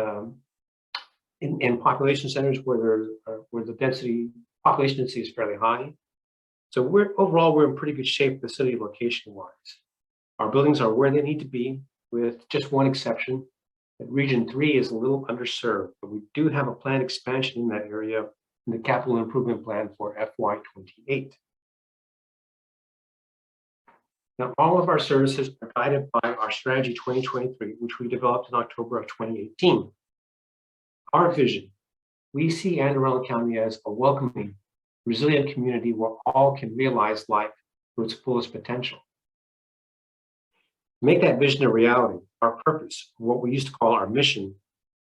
in population centers where the population density is fairly high. So overall we're in pretty good shape facility location wise. Our buildings are where they need to be, with just one exception. That Region 3 is a little underserved, but we do have a planned expansion in that area in the capital improvement plan for FY28. Now, all of our services are guided by our strategy 2023, which we developed in October of 2018. Our vision, we see Anne Arundel County as a welcoming, resilient community where all can realize life to its fullest potential. To make that vision a reality, our purpose, what we used to call our mission,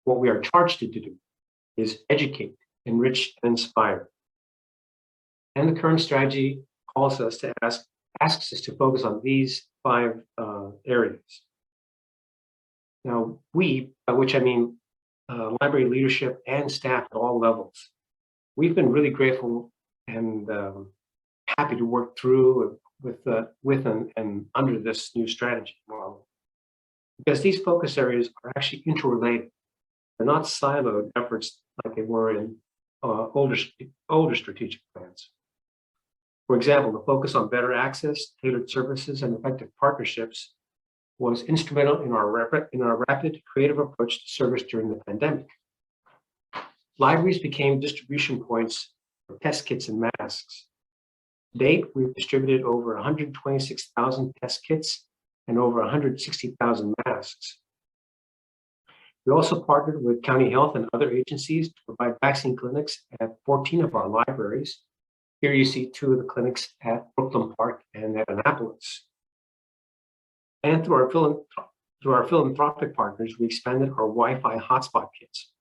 what we are charged to do, is educate, enrich, and inspire. And the current strategy calls us to asks us to focus on these 5 areas. Now, we, by which I mean library leadership and staff at all levels, we've been really grateful and happy to work through with and under this new strategy model, because these focus areas are actually interrelated. They're not siloed efforts like they were in older strategic plans. For example, the focus on better access, tailored services, and effective partnerships was instrumental in our rapid creative approach to service during the pandemic. Libraries became distribution points for test kits and masks. To date, we've distributed over 126,000 test kits and over 160,000 masks. We also partnered with county health and other agencies to provide vaccine clinics at 14 of our libraries. Here you see 2 of the clinics at Brooklyn Park and at Annapolis. And through our philanthropic partners, we expanded our Wi-Fi hotspot kits,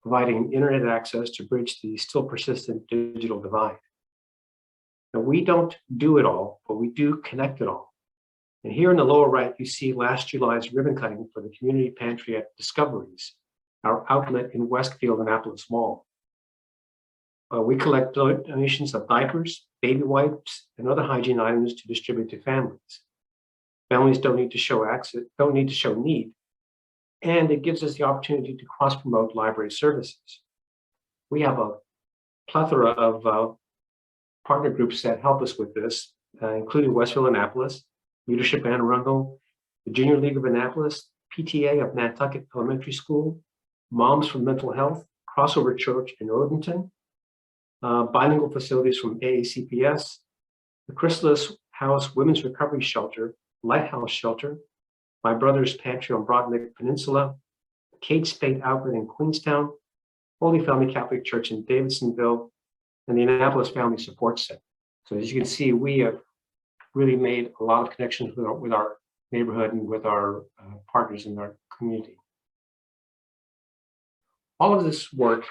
providing internet access to bridge the still persistent digital divide. Now, we don't do it all, but we do connect it all. And here in the lower right, you see last July's ribbon cutting for the community pantry at Discoveries, our outlet in Westfield, Annapolis Mall. We collect donations of diapers, baby wipes, and other hygiene items to distribute to families. Families don't need to show need, and it gives us the opportunity to cross-promote library services. We have a plethora of partner groups that help us with this, including Westfield Annapolis, Leadership Anne Arundel, the Junior League of Annapolis, PTA of Nantucket Elementary School, Moms for Mental Health, Crossover Church in Odenton, bilingual facilities from AACPS, the Chrysalis House Women's Recovery Shelter, Lighthouse Shelter, My Brother's Pantry on Broadneck Peninsula, Kate Spade Outlet in Queenstown, Holy Family Catholic Church in Davidsonville, and the Annapolis Family Support Center. So as you can see, we have really made a lot of connections with our neighborhood and with our partners in our community. All of this work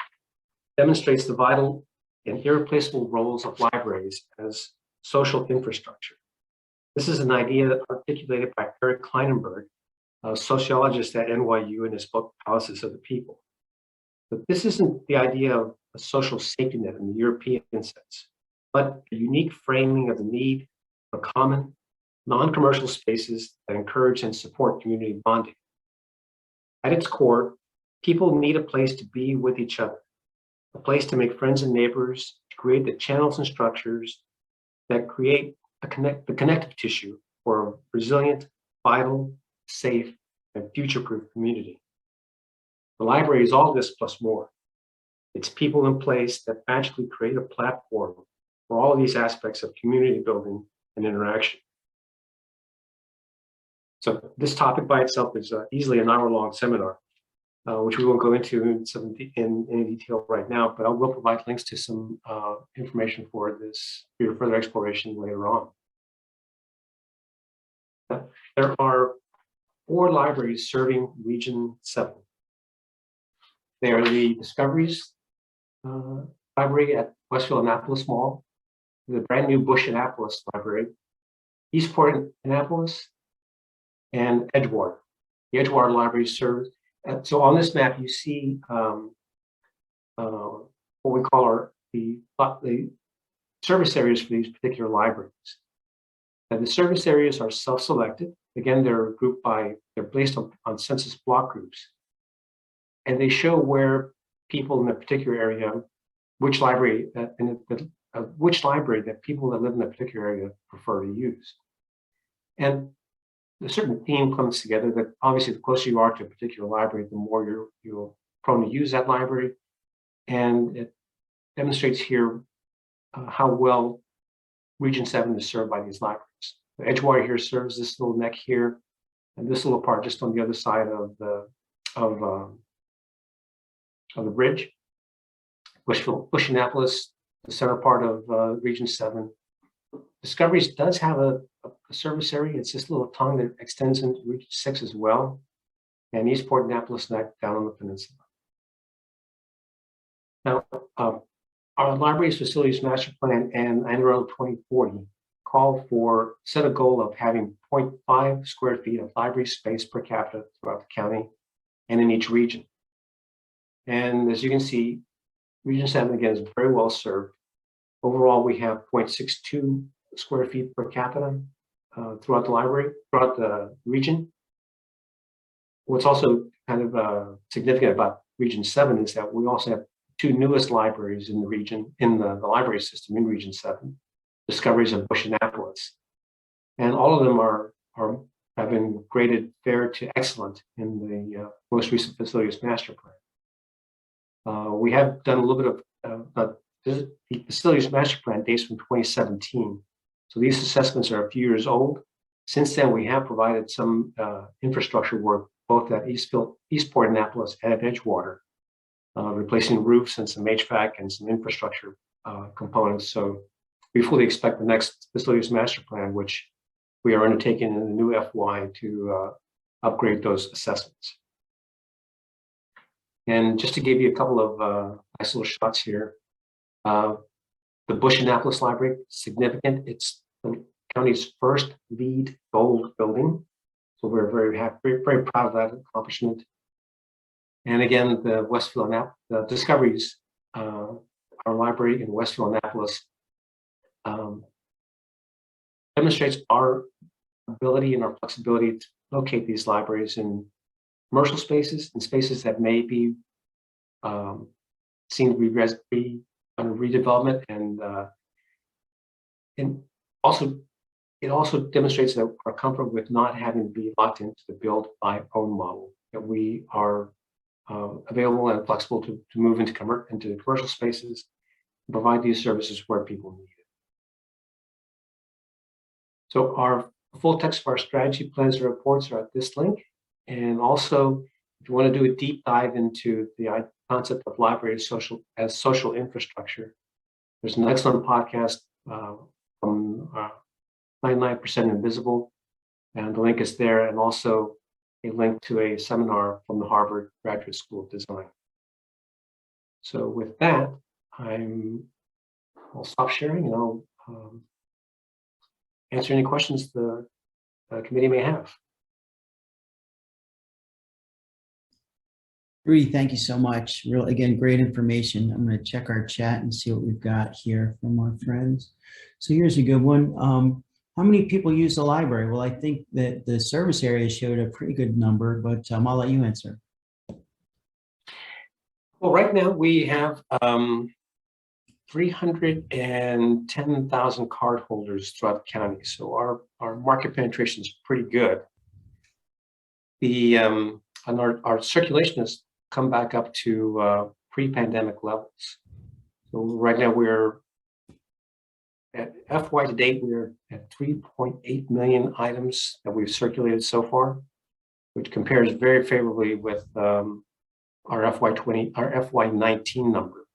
demonstrates the vital and irreplaceable roles of libraries as social infrastructure. This is an idea articulated by Eric Kleinenberg, a sociologist at NYU, in his book, Palaces of the People. But this isn't the idea of a social safety net in the European sense, but a unique framing of the need for common, non-commercial spaces that encourage and support community bonding. At its core, people need a place to be with each other, a place to make friends and neighbors, to create the channels and structures that create the connective tissue for a resilient, vital, safe, and future-proof community. The library is all this plus more. It's people in place that magically create a platform for all of these aspects of community building and interaction. So this topic by itself is easily an hour-long seminar, which we won't go into in any detail right now, but I will provide links to some information for this for your further exploration later on. There are 4 libraries serving Region 7. They are the Discoveries Library at Westfield Annapolis Mall, the brand new Bush Annapolis Library, Eastport Annapolis, and Edgewater. The Edgewater Library serves. So on this map, you see what we call the service areas for these particular libraries. And the service areas are self-selected. Again, they're based on census block groups. And they show where people in a particular area, which library that people that live in a particular area prefer to use. And a certain theme comes together that obviously the closer you are to a particular library, the more you're prone to use that library. And demonstrates here how well Region 7 is served by these libraries. Edgewater here serves this little neck here, and this little part just on the other side of the bridge. Annapolis, the center part of Region 7. Discoveries does have a service area. It's this little tongue that extends into Region 6 as well, and Eastport, Annapolis neck down on the peninsula. Now, our library's facilities master plan and Arundel 2040 call for, set a goal of having 0.5 square feet of library space per capita throughout the county and in each region. And as you can see, Region 7 again is very well served. Overall, we have 0.62 square feet per capita throughout the region. What's also kind of significant about Region 7 is that we also have two newest libraries in the region, in the library system in Region 7, Discoveries of Annapolis. And all of them have been graded fair to excellent in the most recent facilities master plan. We have done a little bit of the facilities master plan dates from 2017. So these assessments are a few years old. Since then, we have provided some infrastructure work both at Eastport, Annapolis, and at Edgewater, replacing roofs and some HVAC and some infrastructure components. So we fully expect the next facilities master plan, which we are undertaking in the new FY, to upgrade those assessments. And just to give you a couple of nice little shots here, the Annapolis Library, significant. It's the county's first LEED Gold building. So we're very happy, very proud of that accomplishment. And again, the Discoveries, our library in Westville, Annapolis, demonstrates our ability and our flexibility to locate these libraries in commercial spaces and spaces that may be seen to be under redevelopment, and also it also demonstrates that our comfort with not having to be locked into the build by own model, that we are available and flexible to move into commercial spaces and provide these services where people need it. So our full text of our strategy plans and reports are at this link. And also, if you want to do a deep dive into the concept of library as social infrastructure, there's an excellent podcast from 99% Invisible, and the link is there, and also a link to a seminar from the Harvard Graduate School of Design. So with that, I'll stop sharing and I'll answer any questions the committee may have. Rudy, thank you so much. Real, again, great information. I'm going to check our chat and see what we've got here from our friends. So here's a good one. How many people use the library? Well, I think that the service area showed a pretty good number, but I'll let you answer. Well, right now we have 310,000 card holders throughout the county. So our market penetration is pretty good. And our circulation has come back up to pre-pandemic levels. So right now we're at FY to date, we're at 3.8 million items that we've circulated so far, which compares very favorably with our FY19 number.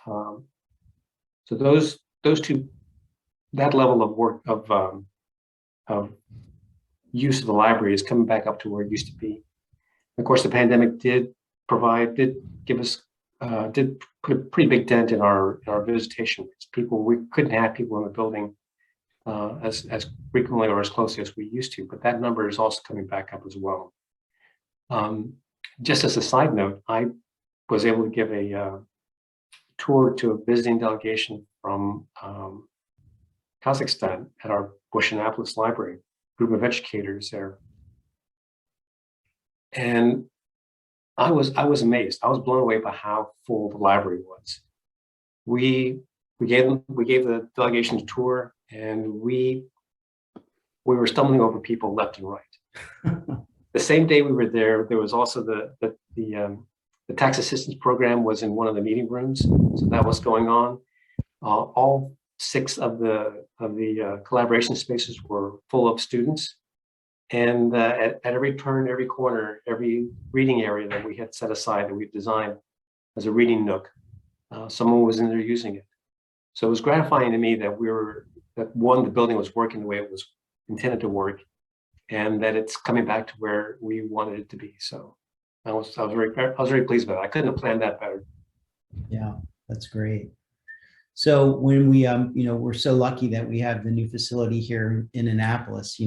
So those two, that level of work of use of the library is coming back up to where it used to be. Of course, the pandemic did put a pretty big dent in our visitation. We couldn't have people in the building as frequently or as closely as we used to, but that number is also coming back up as well. Just as a side note, I was able to give a tour to a visiting delegation from Kazakhstan at our Annapolis Library, group of educators there. And I was amazed. I was blown away by how full the library was. We gave the delegation a tour, and we were stumbling over people left and right. The same day we were there, there was also the The tax assistance program was in one of the meeting rooms, so that was going on. All 6 of the collaboration spaces were full of students. And at every turn, every corner, every reading area that we had set aside that we designed as a reading nook, someone was in there using it. So it was gratifying to me that the building was working the way it was intended to work, and that it's coming back to where we wanted it to be. So I was very pleased with it. I couldn't have planned that better. Yeah, that's great. So when we, we're so lucky that we have the new facility here in Annapolis.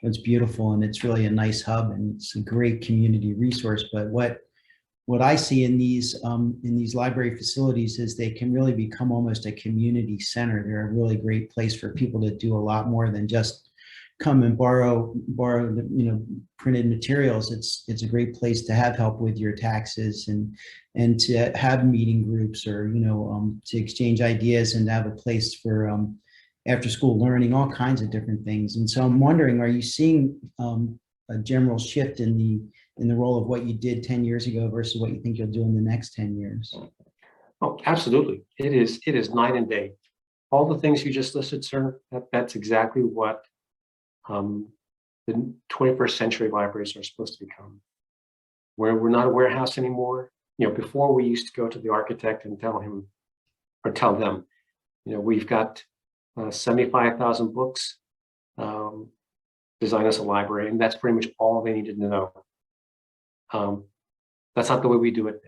It's beautiful, and it's really a nice hub, and it's a great community resource. But what I see in these library facilities is they can really become almost a community center. They're a really great place for people to do a lot more than just come and borrow the, printed materials. It's a great place to have help with your taxes and to have meeting groups, or to exchange ideas, and to have a place for after school learning, all kinds of different things. And so I'm wondering, are you seeing a general shift in the role of what you did 10 years ago versus what you think you'll do in the next 10 years? Oh, absolutely. It is night and day. All the things you just listed, sir, that's exactly what the 21st century libraries are supposed to become. Where we're not a warehouse anymore. Before, we used to go to the architect and tell him, or tell them, we've got 75,000 books, design us a library, and that's pretty much all they needed to know. That's not the way we do it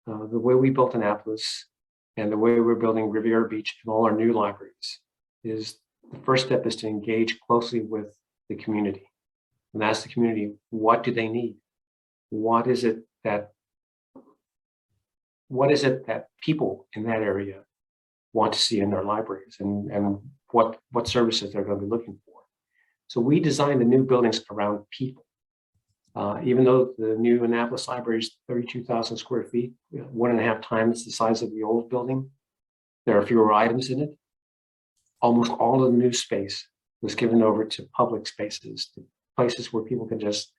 now. The way we built Annapolis and the way we're building Riviera Beach and all our new libraries is, the first step is to engage closely with the community and ask the community, what do they need? What is it that people in that area want to see in their libraries, and what services they're going to be looking for? So we designed the new buildings around people. Even though the new Annapolis Library is 32,000 square feet, 1.5 times the size of the old building, there are fewer items in it. Almost all of the new space was given over to public spaces, to places where people can just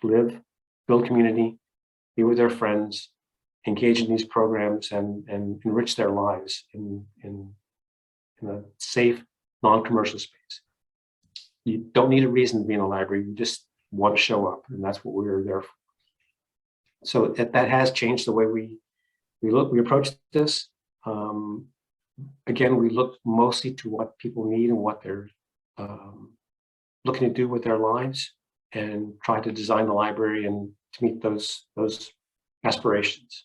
live, build community, be with their friends, engage in these programs, and enrich their lives in a safe, non-commercial space. You don't need a reason to be in a library. You just want to show up, and that's what we were there for. So that has changed the way we approach this. Again, we look mostly to what people need and what they're looking to do with their lives, and try to design the library and to meet those aspirations.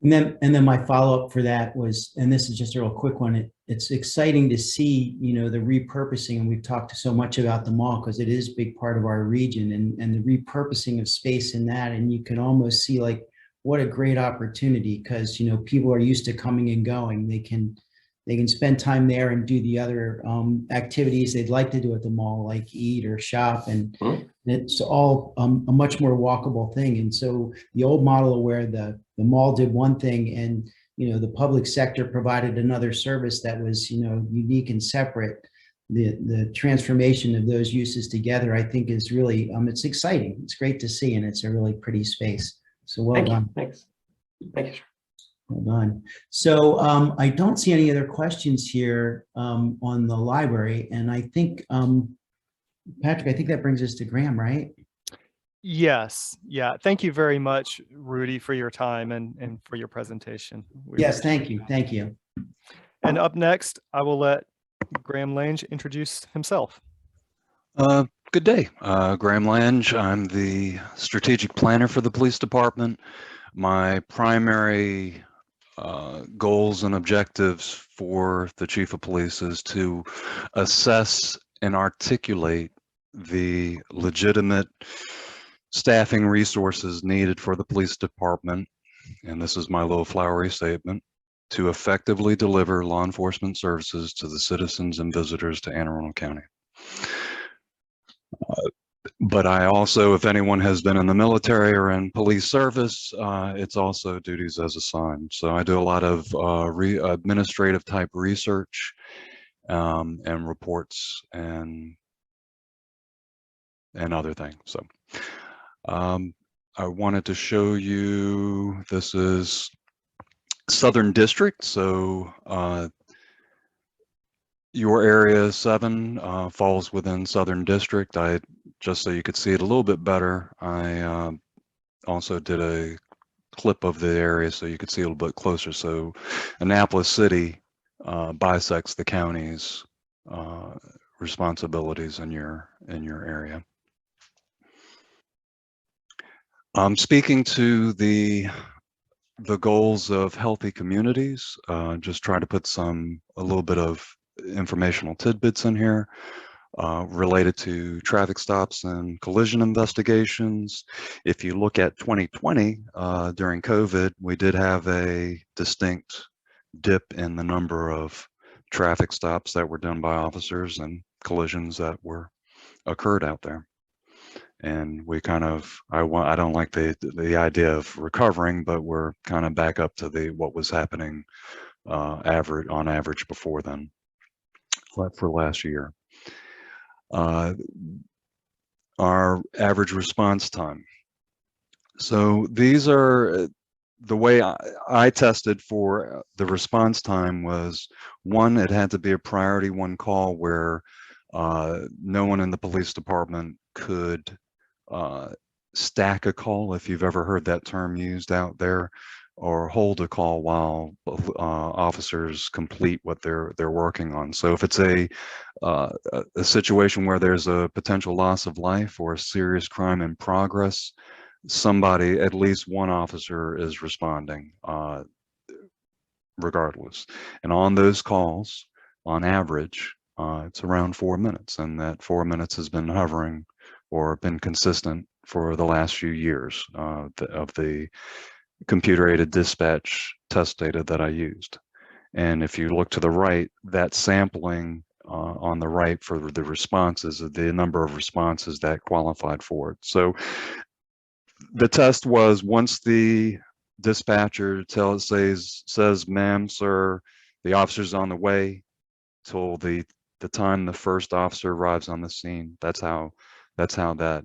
And then my follow-up for that was, and this is just a real quick one, it's exciting to see, the repurposing, and we've talked so much about the mall because it is a big part of our region, and the repurposing of space in that, and you can almost see like what a great opportunity, because people are used to coming and going. They can spend time there and do the other activities they'd like to do at the mall, like eat or shop, and it's all a much more walkable thing. And so the old model where the mall did one thing, and the public sector provided another service that was unique and separate, the transformation of those uses together, I think, is really it's exciting. It's great to see, and it's a really pretty space. So well done. Thanks. Thank you, sir. Well done. So I don't see any other questions here on the library. And I think, Patrick, I think that brings us to Graham, right? Yes. Yeah. Thank you very much, Rudy, for your time and for your presentation. Yes, thank you. Thank you. And up next, I will let Graham Lange introduce himself. Good day. Graham Lange. I'm the strategic planner for the police department. My primary goals and objectives for the chief of police is to assess and articulate the legitimate staffing resources needed for the police department, and this is my little flowery statement, to effectively deliver law enforcement services to the citizens and visitors to Anne Arundel County. But I also, if anyone has been in the military or in police service, it's also duties as assigned. So I do a lot of administrative type research and reports and other things. So I wanted to show you, this is Southern District. So your area 7 falls within Southern District. Just so you could see it a little bit better, I also did a clip of the area so you could see a little bit closer. So Annapolis City bisects the county's responsibilities in your area. Speaking to the goals of healthy communities, just try to put a little bit of informational tidbits in here related to traffic stops and collision investigations. If you look at 2020, during COVID, we did have a distinct dip in the number of traffic stops that were done by officers and collisions that occurred out there. And we kind of, I don't like the idea of recovering, but we're kind of back up to what was happening on average before then, for last year. Our average response time. So these are the way I tested for the response time was, one, it had to be a priority 1 call where no one in the police department could stack a call, if you've ever heard that term used out there, or hold a call while officers complete what they're working on. So if it's a situation where there's a potential loss of life or a serious crime in progress, at least one officer is responding regardless. And on those calls, on average, it's around 4 minutes, and that 4 minutes has been hovering or been consistent for the last few years of the computer-aided dispatch test data that I used. And if you look to the right, that sampling on the right for the responses, the number of responses that qualified for it. So the test was, once the dispatcher says, "Ma'am, sir, the officer's on the way," till the time the first officer arrives on the scene. That's how that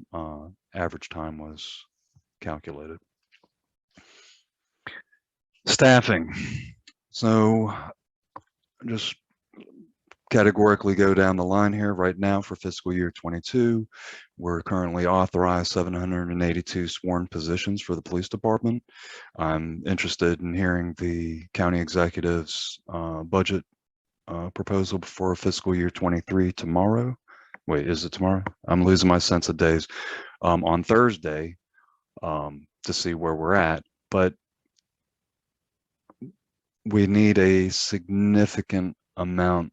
average time was calculated. Staffing. So just categorically go down the line here. Right now for fiscal year 22, we're currently authorized 782 sworn positions for the police department. I'm interested in hearing the county executive's budget proposal for fiscal year 23 tomorrow. Wait, is it tomorrow? I'm losing my sense of days. On Thursday, to see where we're at, but we need a significant amount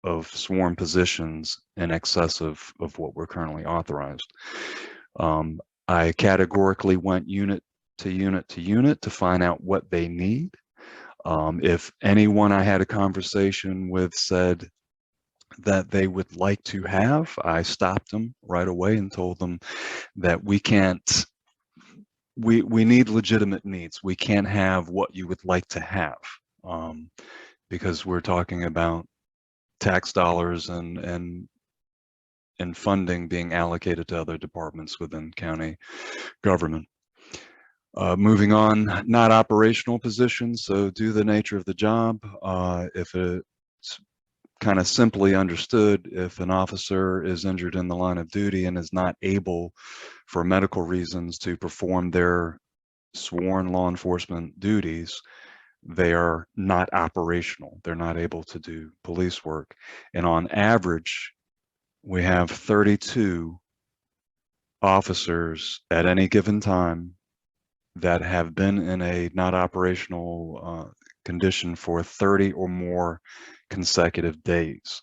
of sworn positions in excess of what we're currently authorized. I categorically went unit to unit to unit to find out what they need. If anyone I had a conversation with said that they would like to have, I stopped them right away and told them that we can't, we need legitimate needs. We can't have what you would like to have, because we're talking about tax dollars and funding being allocated to other departments within county government. Moving on, not operational positions. So due to the nature of the job, if it's kind of simply understood, if an officer is injured in the line of duty and is not able for medical reasons to perform their sworn law enforcement duties, they are not operational. They're not able to do police work. And on average, we have 32 officers at any given time that have been in a not operational condition for 30 or more consecutive days.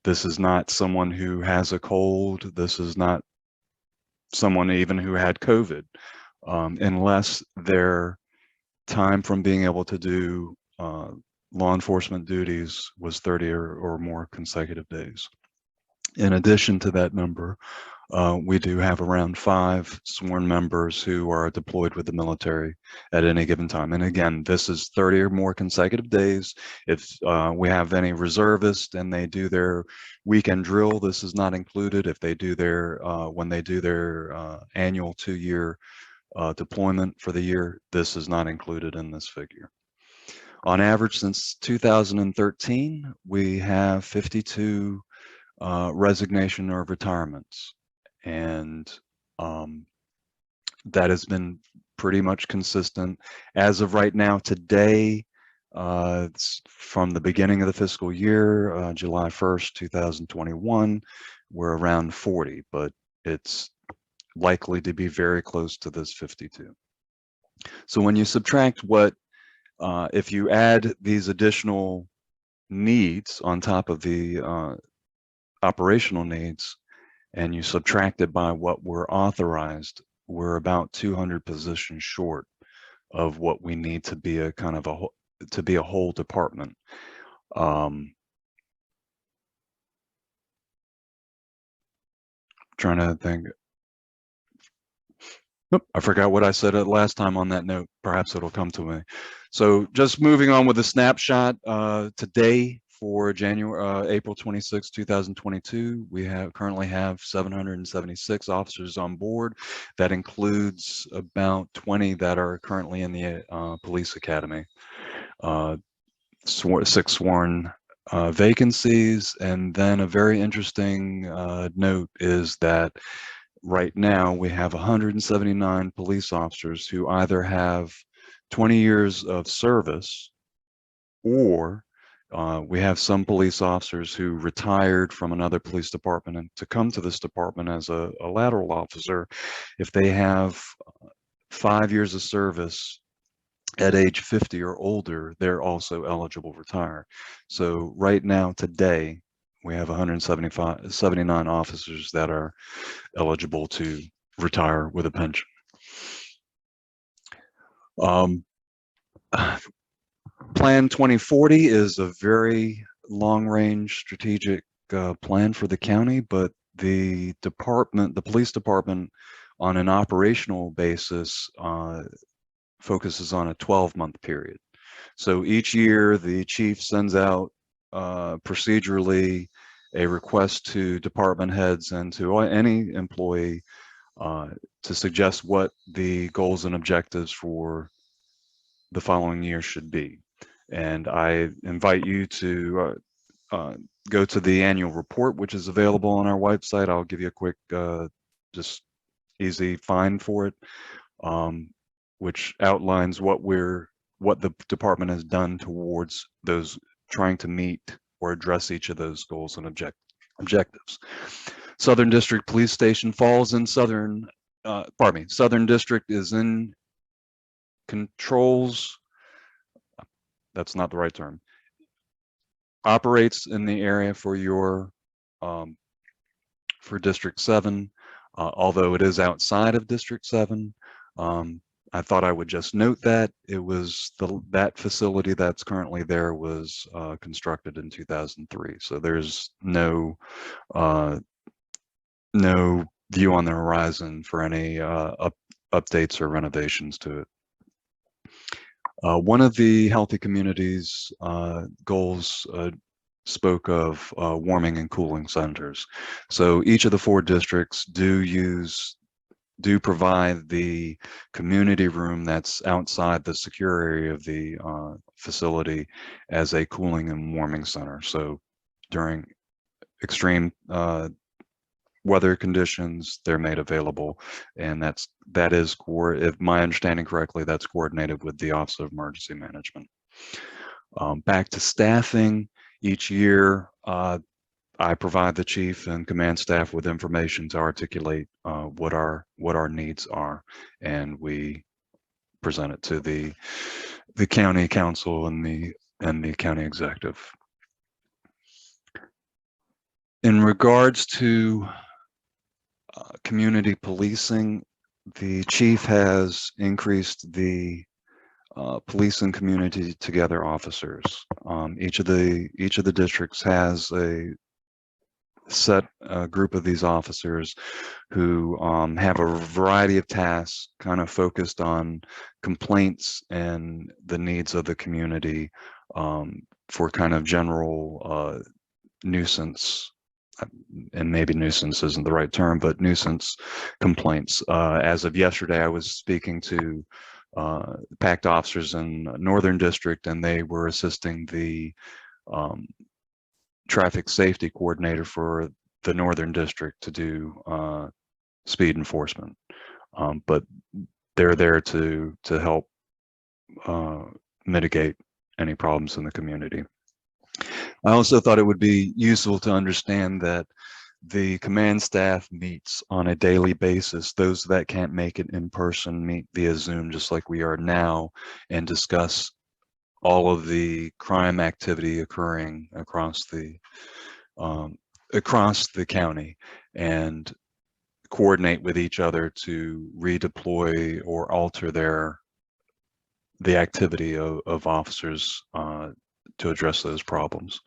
This is not someone who has a cold. This is not someone even who had COVID, unless their time from being able to do law enforcement duties was 30 or more consecutive days. In addition to that number, We do have around 5 sworn members who are deployed with the military at any given time. And again, this is 30 or more consecutive days. If we have any reservists and they do their weekend drill, this is not included. If they do their, when they do their annual 2-year deployment for the year, this is not included in this figure. On average, since 2013, we have 52 resignation or retirements. And that has been pretty much consistent. As of right now, today, from the beginning of the fiscal year, July 1st, 2021, we're around 40, but it's likely to be very close to this 52. So when you subtract what, if you add these additional needs on top of the operational needs, and you subtract it by what we're authorized, we're about 200 positions short of what we need to be a kind of a whole department. Trying to think. Oop, I forgot what I said last time on that note. Perhaps it'll come to me. So just moving on with a snapshot today. For April 26, 2022, we currently have 776 officers on board. That includes about 20 that are currently in the police academy. 6 sworn vacancies, and then a very interesting note is that right now we have 179 police officers who either have 20 years of service, or we have some police officers who retired from another police department and to come to this department as a lateral officer. If they have 5 years of service at age 50 or older, they're also eligible to retire. So right now, today, we have 179 officers that are eligible to retire with a pension. Plan 2040 is a very long-range strategic plan for the county, but the police department, on an operational basis, focuses on a 12-month period. So each year, the chief sends out procedurally a request to department heads and to any employee to suggest what the goals and objectives for the following year should be. And I invite you to go to the annual report, which is available on our website. I'll give you a quick, just easy find for it, which outlines what the department has done towards those, trying to meet or address each of those goals and objectives. Southern District Police Station falls in Southern District is in controls. That's not the right term. Operates in the area for your for District 7, although it is outside of District 7. I thought I would just note that it was that facility that's currently there was constructed in 2003. So there's no view on the horizon for any updates or renovations to it. One of the Healthy Communities goals spoke of warming and cooling centers. So each of the 4 districts do provide the community room that's outside the secure area of the facility as a cooling and warming center. So during extreme weather conditions, they're made available, and that is, if my understanding correctly, that's coordinated with the Office of Emergency Management. Back to staffing, each year I provide the chief and command staff with information to articulate what our needs are, and we present it to the county council and the county executive. In regards to community policing, the chief has increased the police and community together officers. Each of the districts has set a group of these officers who have a variety of tasks kind of focused on complaints and the needs of the community for kind of general nuisance, and maybe nuisance isn't the right term, but nuisance complaints. As of yesterday, I was speaking to PACT officers in Northern District, and they were assisting the traffic safety coordinator for the Northern District to do speed enforcement. But they're there to help mitigate any problems in the community. I also thought it would be useful to understand that the command staff meets on a daily basis. Those that can't make it in person meet via Zoom, just like we are now, and discuss all of the crime activity occurring across the county, and coordinate with each other to redeploy or alter the activity of officers to address those problems.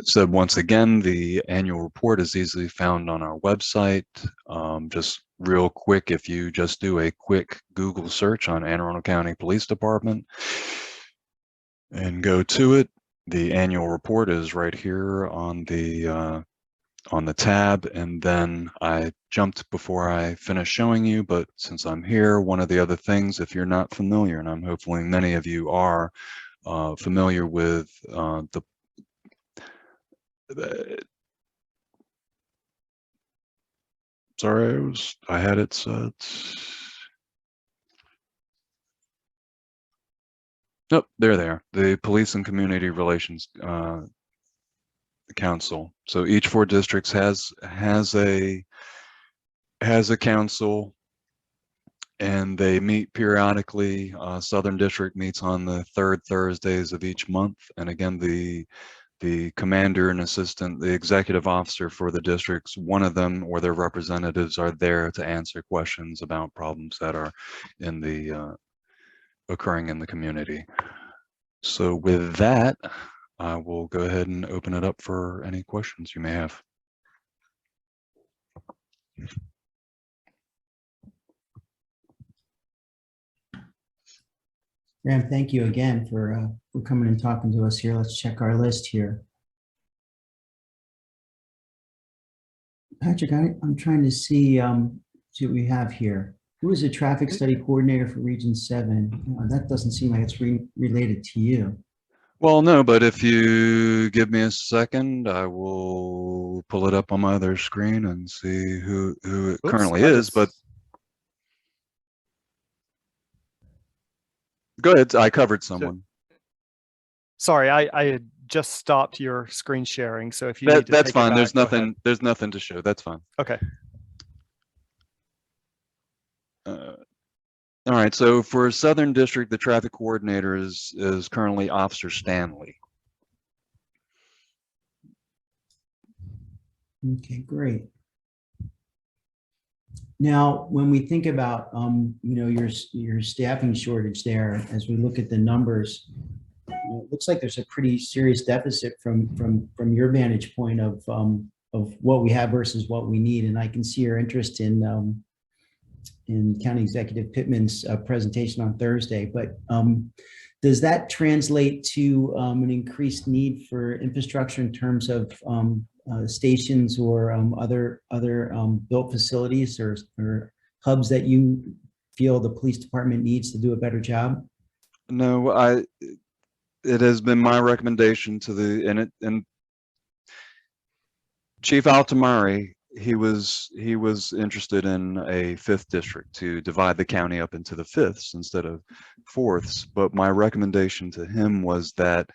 So once again, the annual report is easily found on our website. Just real quick, if you just do a quick Google search on Anne Arundel County Police Department and go to it, the annual report is right here on the tab. And then I jumped before I finished showing you, but since I'm here, one of the other things, if you're not familiar, and I'm hopefully many of you are familiar with sorry, I had it set. Nope, there they are. The Police and Community Relations Council. So each 4 districts has a council, and they meet periodically. Southern District meets on the 3rd Thursdays of each month, and again, the commander and assistant, the executive officer for the districts, one of them or their representatives are there to answer questions about problems that are in the occurring in the community. So with that, I will go ahead and open it up for any questions you may have. Graham, thank you again for coming and talking to us here. Let's check our list here. Patrick, I'm trying to see what we have here. Who is a traffic study coordinator for Region 7? That doesn't seem like it's related to you. Well, no, but if you give me a second, I will pull it up on my other screen and see who it currently is. But go ahead. I covered someone. Sorry, I had just stopped your screen sharing. So if you need to that's take fine. it back, There's nothing to show. That's fine. Okay. All right. So for Southern District, the traffic coordinator is currently Officer Stanley. Okay, great. Now, when we think about your staffing shortage there, as we look at the numbers, it looks like there's a pretty serious deficit from your vantage point of what we have versus what we need. And I can see your interest in County Executive Pittman's presentation on Thursday. But does that translate to an increased need for infrastructure in terms of stations or other built facilities or hubs that you feel the police department needs to do a better job? No, it has been my recommendation to and Chief Altamari, he was interested in a 5th district to divide the county up into the 5ths instead of 4ths. But my recommendation to him was that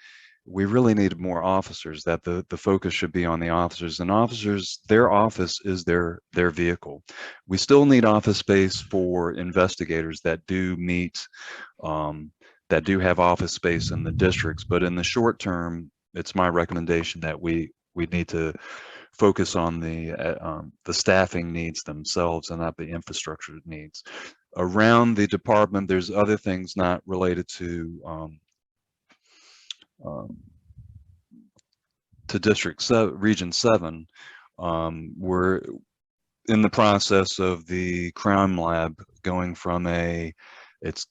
we really needed more officers, that the focus should be on the officers, and officers, their office is their vehicle. We still need office space for investigators that do meet, that do have office space in the districts. But in the short term, it's my recommendation that we need to focus on the staffing needs themselves and not the infrastructure needs. Around the department, there's other things not related to Region 7, we're in the process of the crime lab going from it's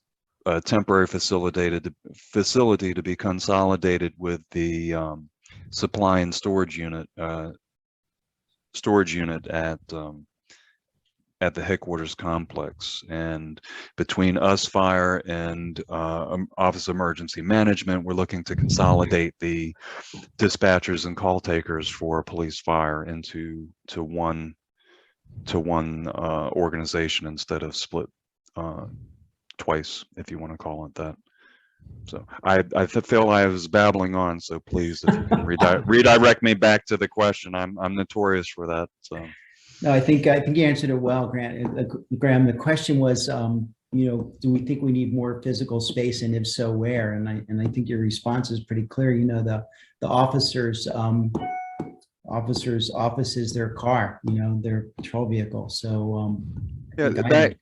a temporary facility to be consolidated with the supply and storage unit at the headquarters complex. And between us, fire, and Office of Emergency Management, we're looking to consolidate the dispatchers and call takers for police fire into one organization instead of split twice, if you want to call it that. So I feel I was babbling on, so please, if you can redirect me back to the question. I'm notorious for that. So No, I think you answered it well, Graham. The question was, do we think we need more physical space, and if so, where? And I think your response is pretty clear. The officers' office is their car, their patrol vehicle. So yeah,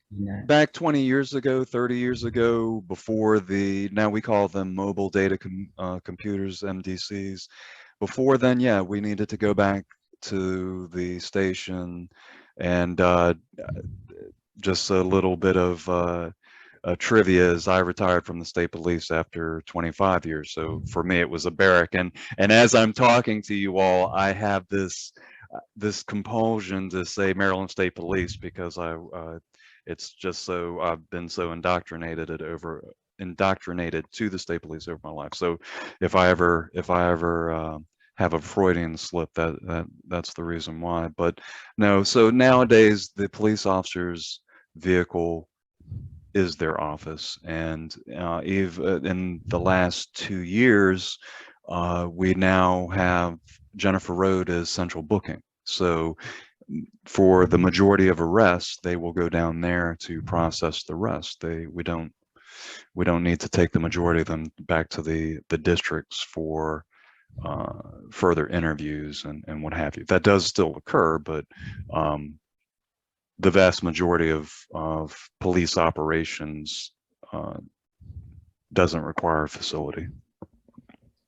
back 20 years ago, 30 years ago, before now we call them mobile data computers, MDCs. Before then, yeah, we needed to go back to the station. And just a little bit of trivia is I retired from the state police after 25 years. So for me, it was a barrack. And as I'm talking to you all, I have this compulsion to say Maryland State Police, because it's just so I've been so indoctrinated to the state police over my life. So if I ever have a Freudian slip, that's the reason why. But no, so nowadays the police officer's vehicle is their office. And in the last 2 years, we now have Jennifer Road as central booking. So for the majority of arrests, they will go down there to process the rest. We don't need to take the majority of them back to the districts for further interviews and what have you. That does still occur, but the vast majority of police operations doesn't require a facility.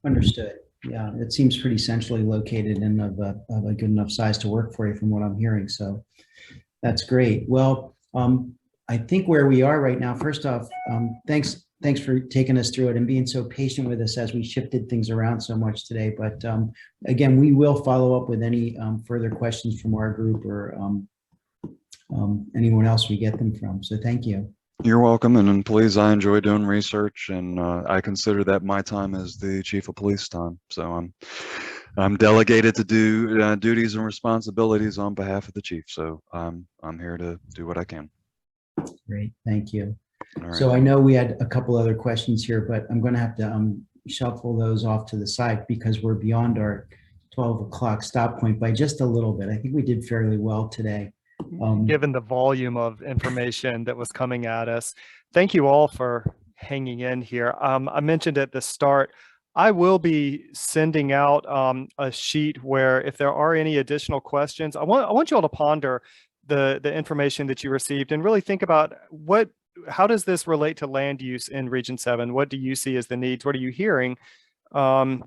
Understood. Yeah, it seems pretty centrally located and of a good enough size to work for you, from what I'm hearing. So that's great. Well, I think where we are right now, first off, thanks for taking us through it and being so patient with us as we shifted things around so much today. But again, we will follow up with any further questions from our group or anyone else we get them from. So thank you. You're welcome. And please, I enjoy doing research, and I consider that my time as the chief of police time. So I'm delegated to do duties and responsibilities on behalf of the chief. So I'm here to do what I can. Great, thank you. Right. So I know we had a couple other questions here, but I'm going to have to shuffle those off to the side because we're beyond our 12 o'clock stop point by just a little bit. I think we did fairly well today. Given the volume of information that was coming at us. Thank you all for hanging in here. I mentioned at the start, I will be sending out a sheet where if there are any additional questions, I want you all to ponder the information that you received and really think about how does this relate to land use in Region 7? What do you see as the needs? What are you hearing? And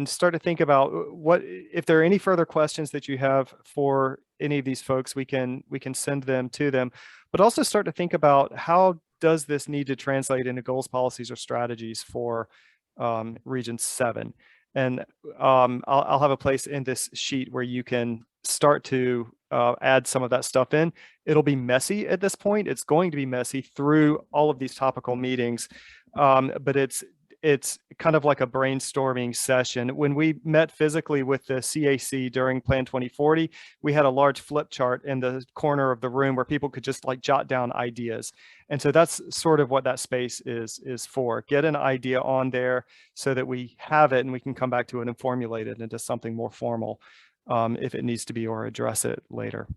start to think about if there are any further questions that you have for any of these folks, we can send them to them, but also start to think about how does this need to translate into goals, policies, or strategies for Region 7. And I'll have a place in this sheet where you can start to add some of that stuff in. It'll be messy at this point. It's going to be messy through all of these topical meetings, but it's kind of like a brainstorming session. When we met physically with the CAC during Plan 2040, we had a large flip chart in the corner of the room where people could just like jot down ideas. And so that's sort of what that space is for. Get an idea on there so that we have it and we can come back to it and formulate it into something more formal if it needs to be, or address it later.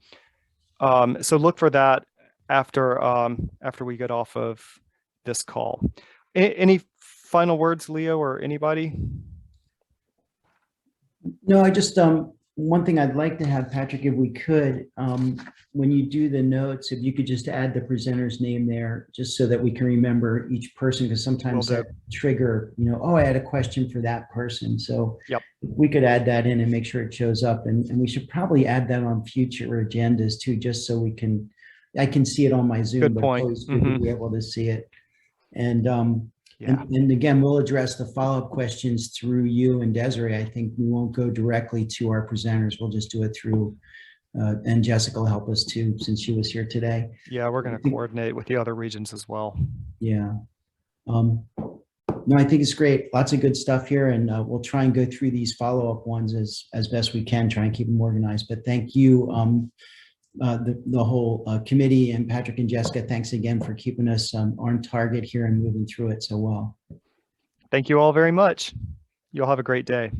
So look for that after we get off of this call. Any final words, Leo, or anybody? No, I just one thing I'd like to have, Patrick, if we could, when you do the notes, if you could just add the presenter's name there, just so that we can remember each person, because sometimes Will do. that trigger, oh, I had a question for that person. So Yep. we could add that in and make sure it shows up. And we should probably add that on future agendas too, just so I can see it on my Zoom. Good but point. It's always good to be able to see it. And, Yeah. and again, we'll address the follow-up questions through you and Desiree. I think we won't go directly to our presenters. We'll just do it through, and Jessica will help us too, since she was here today. Yeah, we're going to coordinate with the other regions as well. Yeah. No, I think it's great. Lots of good stuff here, and we'll try and go through these follow-up ones as best we can, try and keep them organized. But thank you, the whole committee, and Patrick and Jessica, thanks again for keeping us on target here and moving through it so well. Thank you all very much. You'll have a great day.